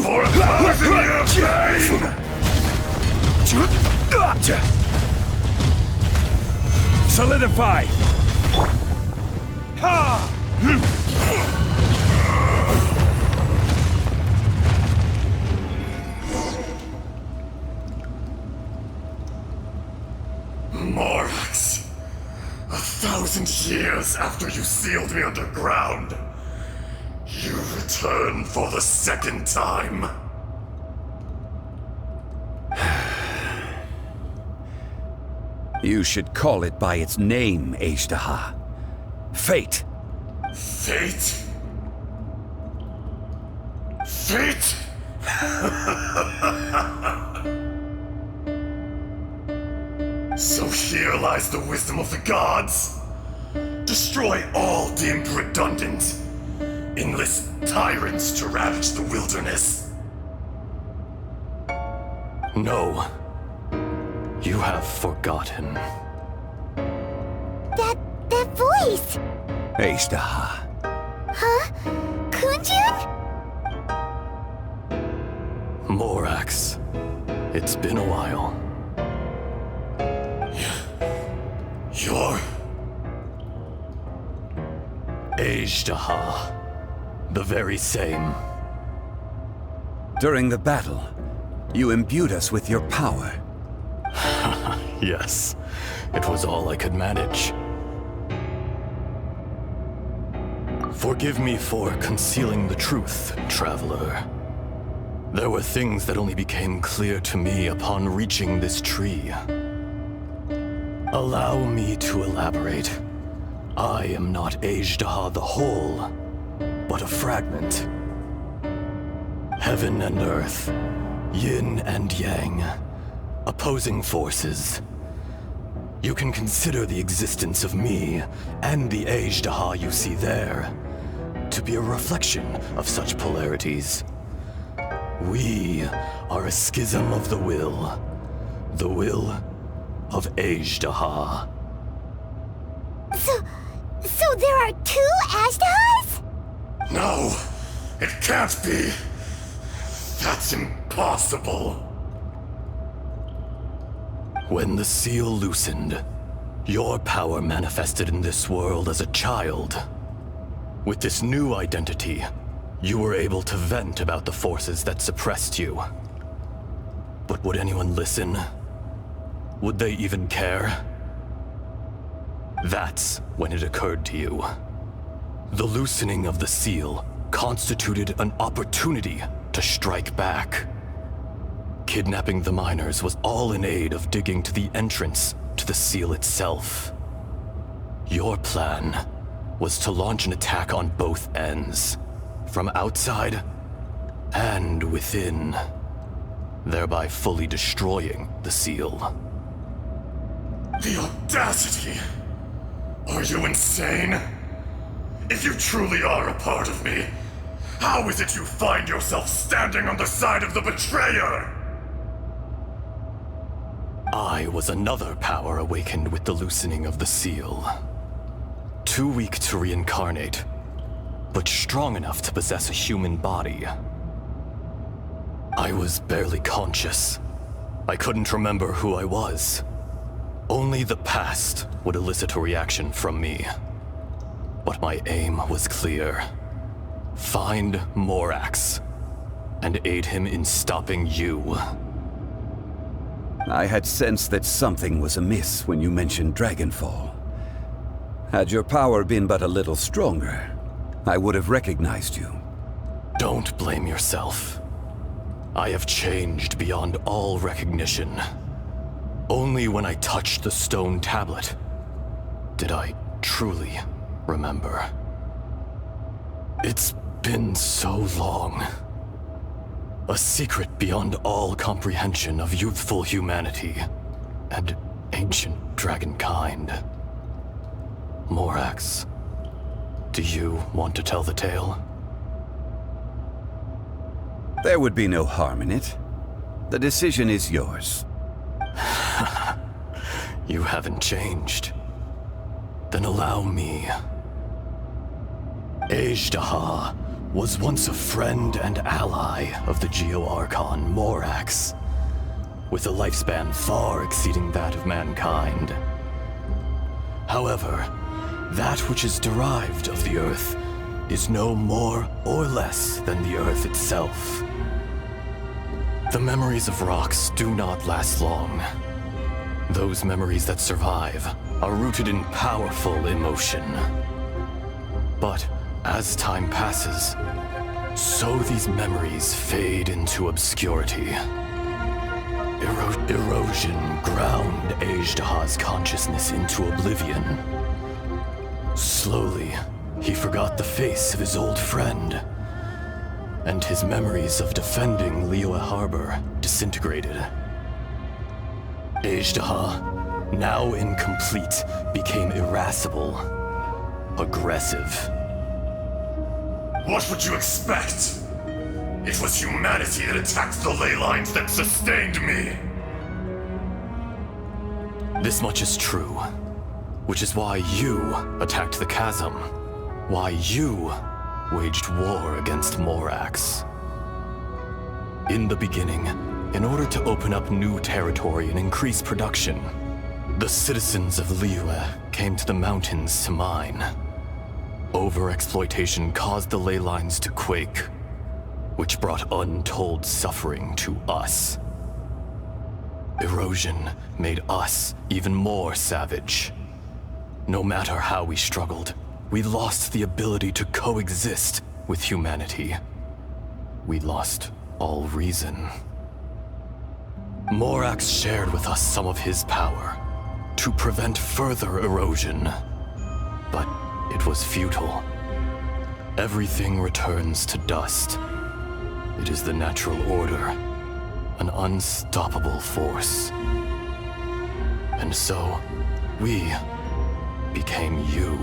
for 1,000 years pain!
Solidify! Ha!
Morax, 1,000 years after you sealed me underground, you return for the second time.
You should call it by its name, Azhdaha. Fate.
Fate? Fate? So here lies the wisdom of the gods. Destroy all deemed redundant. Enlist tyrants to ravage the wilderness.
No. You have forgotten.
That voice!
Azhdaha.
Huh? Kunjun?
Morax. It's been a while.
You're...
Azhdaha. The very same.
During the battle, you imbued us with your power.
Yes. It was all I could manage. Forgive me for concealing the truth, traveler. There were things that only became clear to me upon reaching this tree. Allow me to elaborate. I am not Azhdaha the whole, but a fragment. Heaven and earth, yin and yang, opposing forces. You can consider the existence of me and the Azhdaha you see there to be a reflection of such polarities. We are a schism of the will of Azhdaha.
So there are two Azhdahas?
No, it can't be. That's impossible.
When the seal loosened, your power manifested in this world as a child. With this new identity, you were able to vent about the forces that suppressed you. But would anyone listen? Would they even care? That's when it occurred to you. The loosening of the seal constituted an opportunity to strike back. Kidnapping the miners was all in aid of digging to the entrance to the seal itself. Your plan was to launch an attack on both ends, from outside and within, thereby fully destroying the seal.
The audacity! Are you insane? If you truly are a part of me, how is it you find yourself standing on the side of the betrayer?
I was another power awakened with the loosening of the seal. Too weak to reincarnate, but strong enough to possess a human body. I was barely conscious. I couldn't remember who I was. Only the past would elicit a reaction from me. But my aim was clear. Find Morax, and aid him in stopping you.
I had sensed that something was amiss when you mentioned Dragonfall. Had your power been but a little stronger, I would have recognized you.
Don't blame yourself. I have changed beyond all recognition. Only when I touched the stone tablet did I truly remember. It's been so long. A secret beyond all comprehension of youthful humanity and ancient dragonkind. Morax, do you want to tell the tale?
There would be no harm in it. The decision is yours.
You haven't changed. Then allow me. Azhdaha was once a friend and ally of the Geo-Archon Morax, with a lifespan far exceeding that of mankind. However, that which is derived of the Earth is no more or less than the Earth itself. The memories of rocks do not last long. Those memories that survive are rooted in powerful emotion. But as time passes, so these memories fade into obscurity. Erosion ground Azhdaha's consciousness into oblivion. Slowly, he forgot the face of his old friend, and his memories of defending Liyue Harbor disintegrated. Azhdaha, now incomplete, became irascible, aggressive.
What would you expect? It was humanity that attacked the ley lines that sustained me.
This much is true, which is why you attacked the chasm, why you waged war against Morax. In the beginning, in order to open up new territory and increase production, the citizens of Liyue came to the mountains to mine. Overexploitation caused the ley lines to quake, which brought untold suffering to us. Erosion made us even more savage. No matter how we struggled, we lost the ability to coexist with humanity. We lost all reason. Morax shared with us some of his power to prevent further erosion, but it was futile. Everything returns to dust. It is the natural order, an unstoppable force. And so, we became you.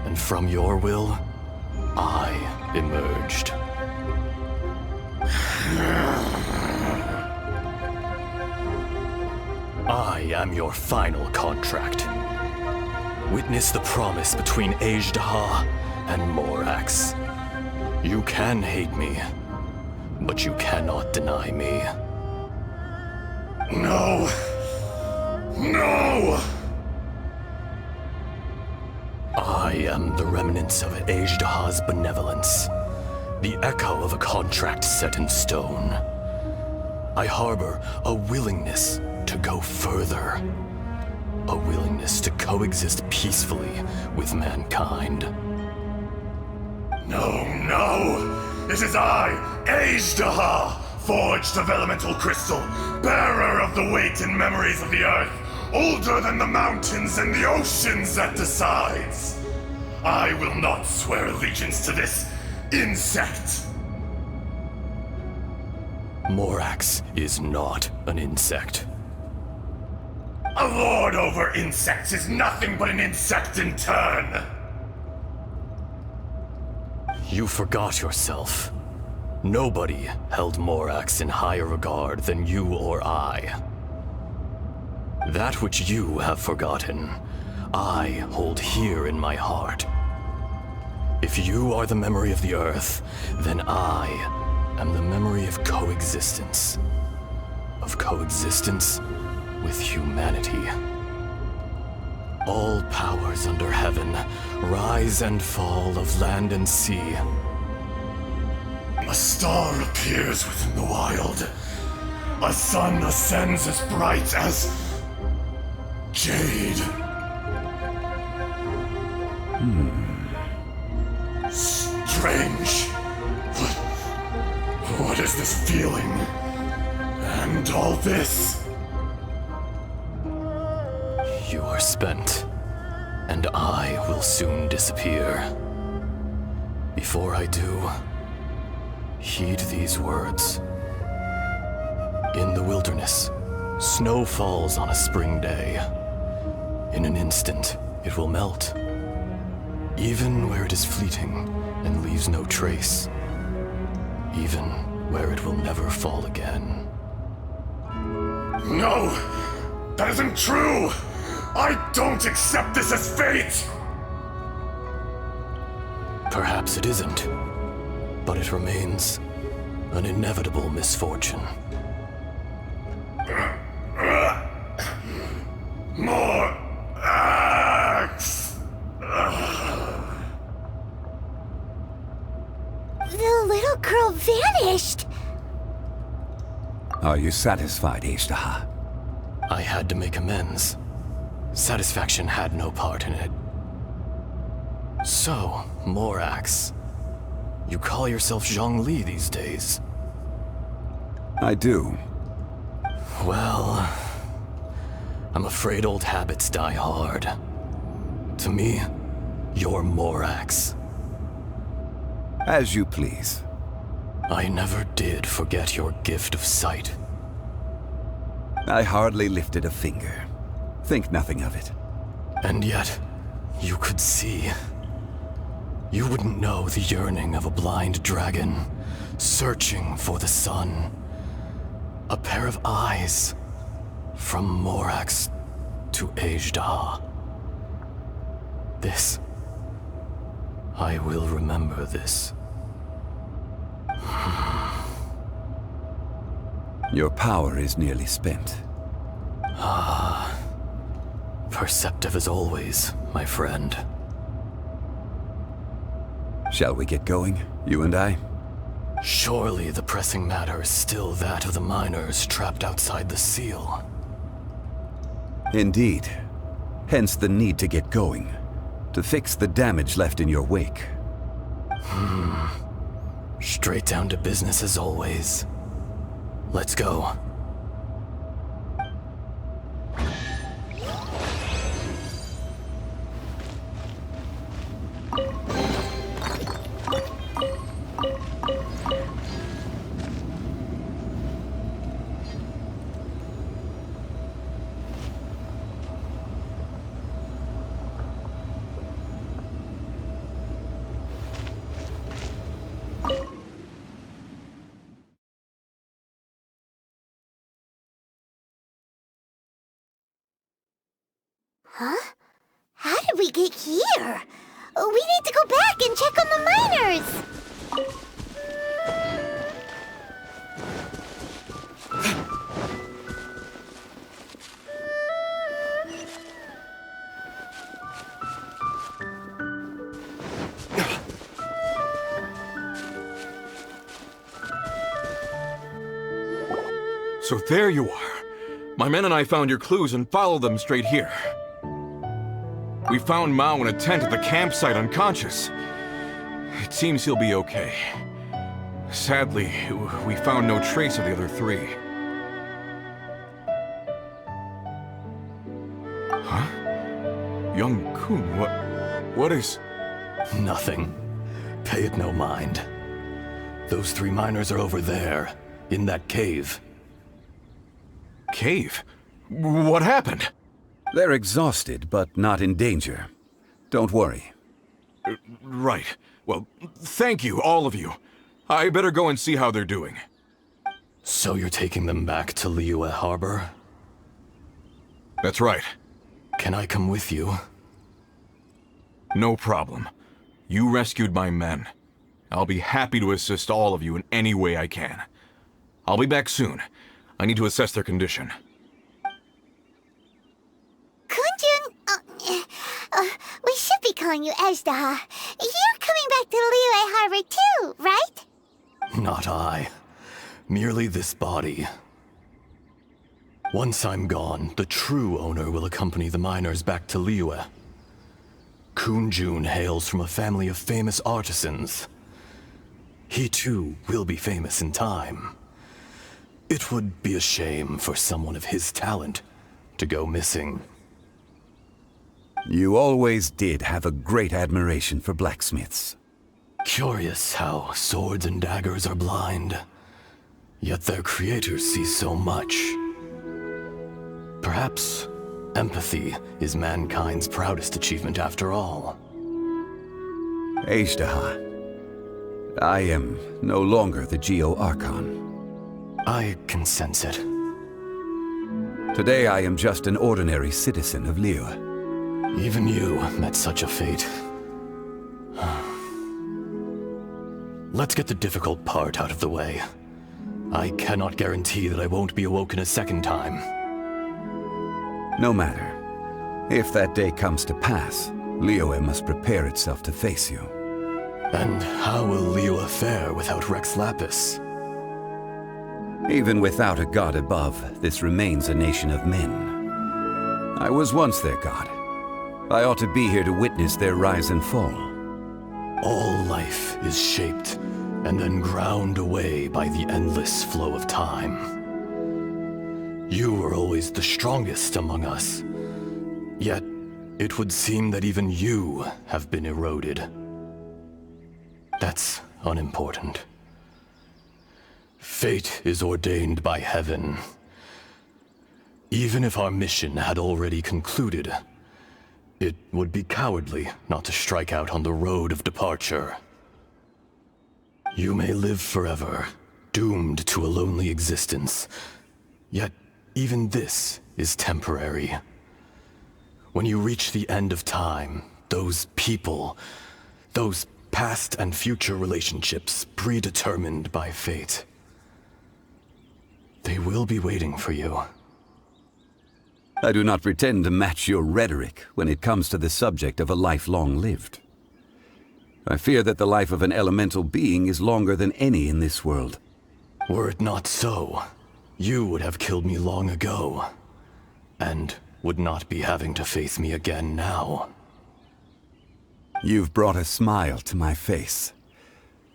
And from your will, I emerged. I am your final contract. Witness the promise between Azhdaha and Morax. You can hate me, but you cannot deny me.
No! No!
I am the remnants of Azhdaha's benevolence, the echo of a contract set in stone. I harbor a willingness to go further, a willingness to coexist peacefully with mankind.
No, no! It is I, Azhdaha, forged of elemental crystal, bearer of the weight and memories of the earth, older than the mountains and the oceans that decides. I will not swear allegiance to this insect.
Morax is not an insect.
A lord over insects is nothing but an insect in turn.
You forgot yourself. Nobody held Morax in higher regard than you or I. That which you have forgotten, I hold here in my heart. If you are the memory of the Earth, then I am the memory of coexistence. Of coexistence with humanity. All powers under heaven, rise and fall of land and sea.
A star appears within the wild. A sun ascends as bright as jade. Strange. What is this feeling? And all this?
You are spent, and I will soon disappear. Before I do, Heed these words. In the wilderness, snow falls on a spring day. In an instant, it will melt, even where it is fleeting and leaves no trace, even where it will never fall again.
No! That isn't true! I don't accept this as fate!
Perhaps it isn't, but it remains an inevitable misfortune.
More axe!
The little girl vanished!
Are you satisfied, Ishtaha?
I had to make amends. Satisfaction had no part in it. So, Morax, you call yourself Zhongli these days?
I do.
Well, I'm afraid old habits die hard. To me, you're Morax.
As you please.
I never did forget your gift of sight.
I hardly lifted a finger. Think nothing of it.
And yet, you could see. You wouldn't know the yearning of a blind dragon, searching for the sun. A pair of eyes, from Morax to Ejdah. This. I will remember this.
Your power is nearly spent.
Ah. Perceptive as always, my friend.
Shall we get going, you and I?
Surely the pressing matter is still that of the miners trapped outside the seal.
Indeed. Hence the need to get going. To fix the damage left in your wake.
Straight down to business as always. Let's go.
Huh? How did we get here? We need to go back and check on the miners!
So there you are. My men and I found your clues and followed them straight here. We found Mao in a tent at the campsite unconscious. It seems he'll be okay. Sadly, we found no trace of the other three. Huh? Young Kun, what is...
Nothing. Pay it no mind. Those three miners are over there, in that cave.
Cave? What happened?
They're exhausted, but not in danger. Don't worry.
Right. Well, thank you, all of you. I better go and see how they're doing.
So you're taking them back to Liyue Harbor?
That's right.
Can I come with you?
No problem. You rescued my men. I'll be happy to assist all of you in any way I can. I'll be back soon. I need to assess their condition.
Kunjun, we should be calling you Ejdah. You're coming back to Liyue Harbor too, right?
Not I. Merely this body. Once I'm gone, the true owner will accompany the miners back to Liyue. Kunjun hails from a family of famous artisans. He too will be famous in time. It would be a shame for someone of his talent to go missing.
You always did have a great admiration for blacksmiths.
Curious how swords and daggers are blind, yet their creators see so much. Perhaps empathy is mankind's proudest achievement after all.
Ashtaha, I am no longer the Geo-Archon.
I can sense it.
Today I am just an ordinary citizen of Liyue.
Even you met such a fate. Let's get the difficult part out of the way. I cannot guarantee that I won't be awoken a second time.
No matter. If that day comes to pass, Liyue must prepare itself to face you.
And how will Liyue fare without Rex Lapis?
Even without a god above, this remains a nation of men. I was once their god. I ought to be here to witness their rise and fall.
All life is shaped and then ground away by the endless flow of time. You were always the strongest among us. Yet, it would seem that even you have been eroded. That's unimportant. Fate is ordained by heaven. Even if our mission had already concluded, it would be cowardly not to strike out on the road of departure. You may live forever, doomed to a lonely existence. Yet, even this is temporary. When you reach the end of time, those people, those past and future relationships predetermined by fate, they will be waiting for you.
I do not pretend to match your rhetoric when it comes to the subject of a life long lived. I fear that the life of an elemental being is longer than any in this world.
Were it not so, you would have killed me long ago, and would not be having to face me again now.
You've brought a smile to my face.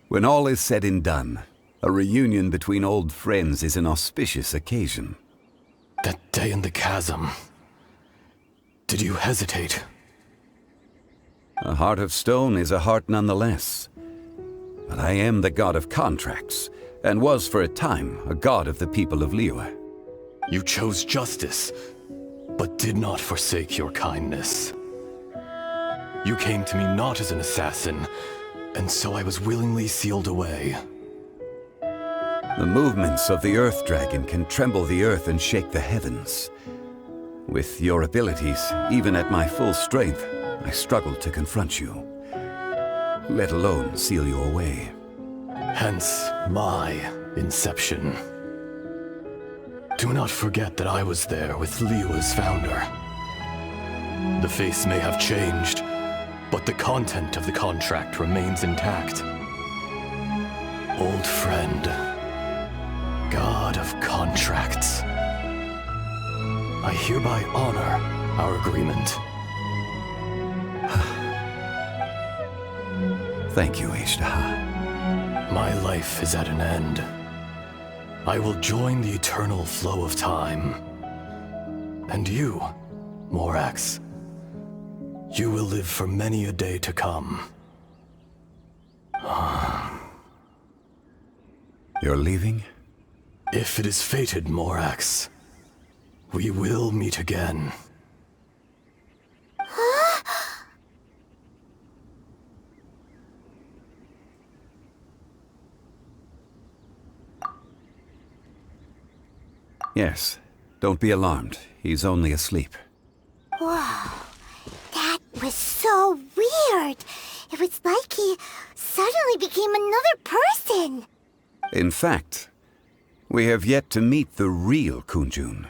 When all is said and done, a reunion between old friends is an auspicious occasion.
That day in the chasm, did you hesitate?
A heart of stone is a heart nonetheless. But I am the god of contracts, and was for a time a god of the people of Liyue.
You chose justice, but did not forsake your kindness. You came to me not as an assassin, and so I was willingly sealed away.
The movements of the Earth Dragon can tremble the earth and shake the heavens. With your abilities, even at my full strength, I struggled to confront you, let alone seal you away.
Hence my inception. Do not forget that I was there with Liyue's founder. The face may have changed, but the content of the contract remains intact. Old friend, god of contracts, I hereby honor our agreement.
Thank you, Ashtaha.
My life is at an end. I will join the eternal flow of time. And you, Morax, you will live for many a day to come.
You're leaving?
If it is fated, Morax, we will meet again.
Yes. Don't be alarmed. He's only asleep.
Whoa. That was so weird. It was like he suddenly became another person.
In fact, we have yet to meet the real Kunjun.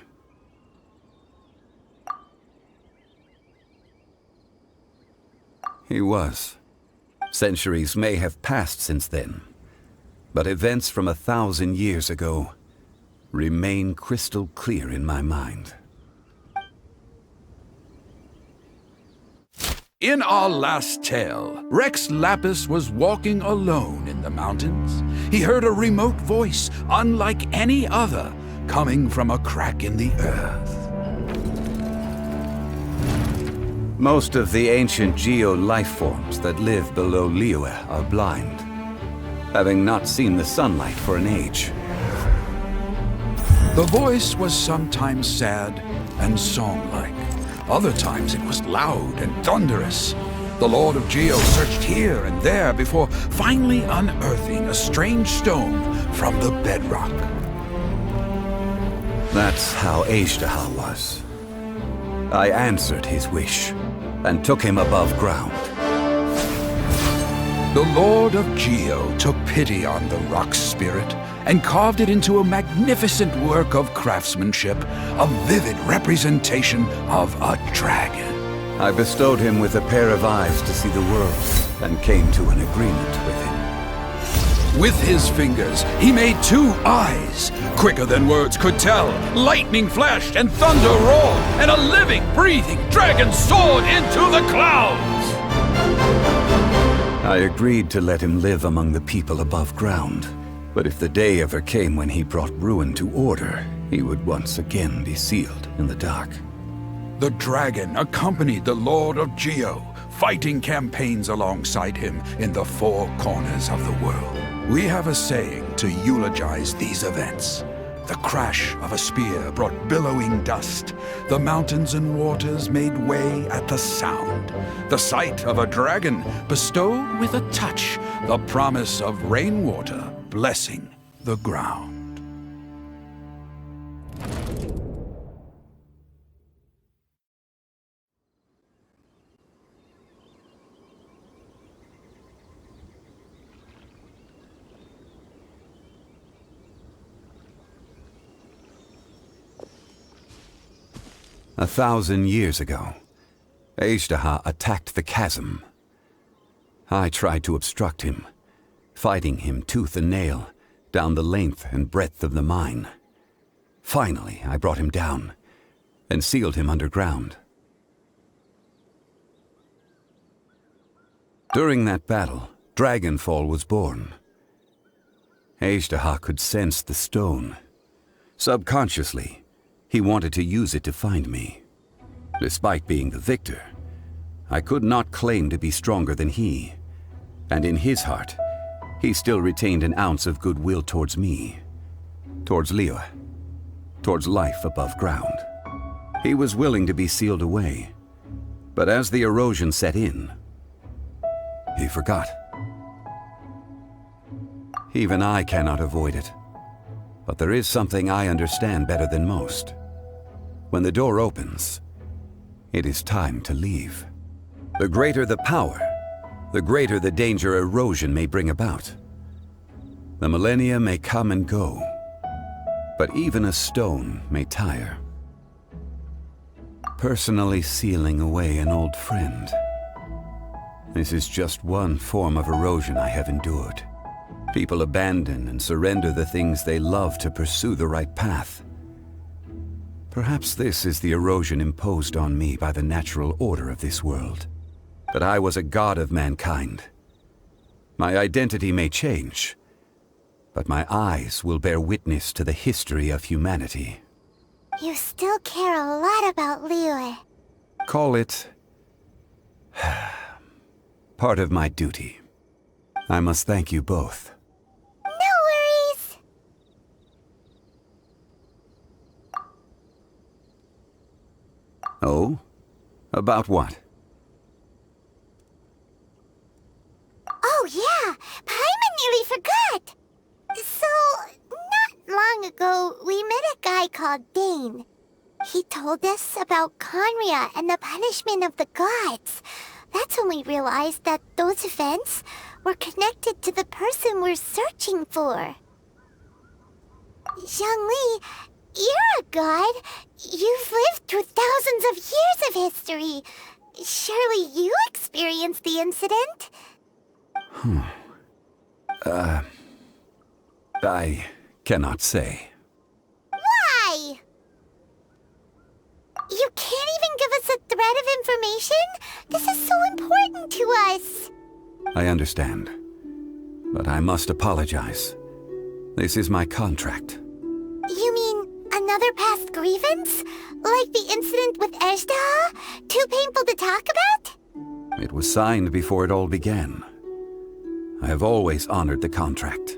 He was. Centuries may have passed since then, but events from 1,000 years ago remain crystal clear in my mind.
In our last tale, Rex Lapis was walking alone in the mountains. He heard a remote voice, unlike any other, coming from a crack in the earth.
Most of the ancient geo-life forms that live below Liyue are blind, having not seen the sunlight for an age.
The voice was sometimes sad and song-like. Other times it was loud and thunderous. The Lord of Geo searched here and there before finally unearthing a strange stone from the bedrock.
That's how Azhdaha was. I answered his wish and took him above ground.
The Lord of Geo took pity on the rock spirit and carved it into a magnificent work of craftsmanship, a vivid representation of a dragon.
I bestowed him with a pair of eyes to see the world and came to an agreement with him.
With his fingers, he made 2 eyes. Quicker than words could tell, lightning flashed and thunder roared, and a living, breathing dragon soared into the clouds.
I agreed to let him live among the people above ground. But if the day ever came when he brought ruin to order, he would once again be sealed in the dark.
The dragon accompanied the Lord of Geo, fighting campaigns alongside him in the 4 corners of the world. We have a saying to eulogize these events. The crash of a spear brought billowing dust. The mountains and waters made way at the sound. The sight of a dragon bestowed with a touch the promise of rainwater blessing the ground.
A 1,000 years ago, Azhdaha attacked the chasm. I tried to obstruct him, fighting him tooth and nail down the length and breadth of the mine. Finally, I brought him down and sealed him underground. During that battle, Dragonfall was born. Azhdaha could sense the stone. Subconsciously, he wanted to use it to find me. Despite being the victor, I could not claim to be stronger than he. And in his heart, he still retained an ounce of goodwill towards me, towards Liyue, towards life above ground. He was willing to be sealed away, but as the erosion set in, he forgot. Even I cannot avoid it, but there is something I understand better than most. When the door opens, it is time to leave. The greater the power, the greater the danger erosion may bring about. The millennia may come and go, but even a stone may tire. Personally sealing away an old friend. This is just one form of erosion I have endured. People abandon and surrender the things they love to pursue the right path. Perhaps this is the erosion imposed on me by the natural order of this world. That I was a god of mankind. My identity may change, but my eyes will bear witness to the history of humanity.
You still care a lot about Liyue.
Call it part of my duty. I must thank you both.
No worries.
Oh? About what?
Oh yeah, Paimon nearly forgot. So, not long ago, we met a guy called Dane. He told us about Conria and the punishment of the gods. That's when we realized that those events were connected to the person we're searching for. Zhongli, you're a god. You've lived through thousands of years of history. Surely you experienced the incident?
I cannot say.
Why? You can't even give us a thread of information? This is so important to us.
I understand, but I must apologize. This is my contract.
You mean another past grievance? Like the incident with Ejda? Too painful to talk about?
It was signed before it all began. I have always honored the contract,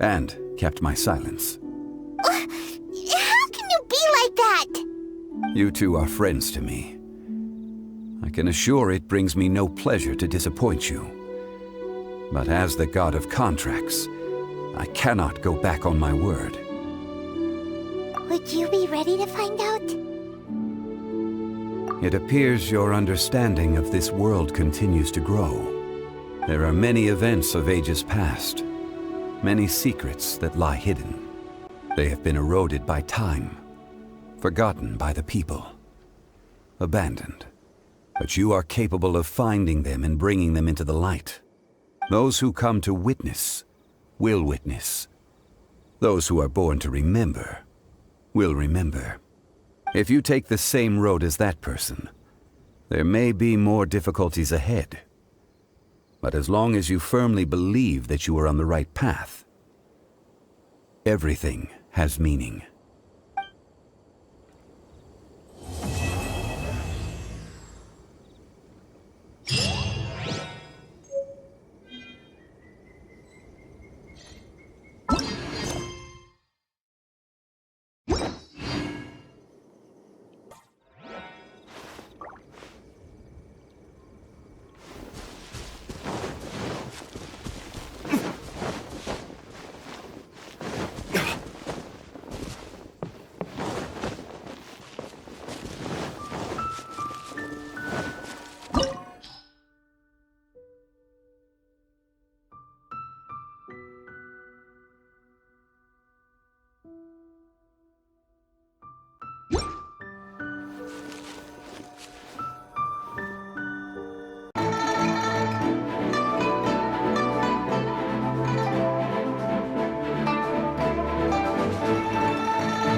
and kept my silence.
How can you be like that?
You two are friends to me. I can assure it brings me no pleasure to disappoint you. But as the god of contracts, I cannot go back on my word.
Would you be ready to find out?
It appears your understanding of this world continues to grow. There are many events of ages past, many secrets that lie hidden. They have been eroded by time, forgotten by the people, abandoned. But you are capable of finding them and bringing them into the light. Those who come to witness will witness. Those who are born to remember will remember. If you take the same road as that person, there may be more difficulties ahead. But as long as you firmly believe that you are on the right path, everything has meaning.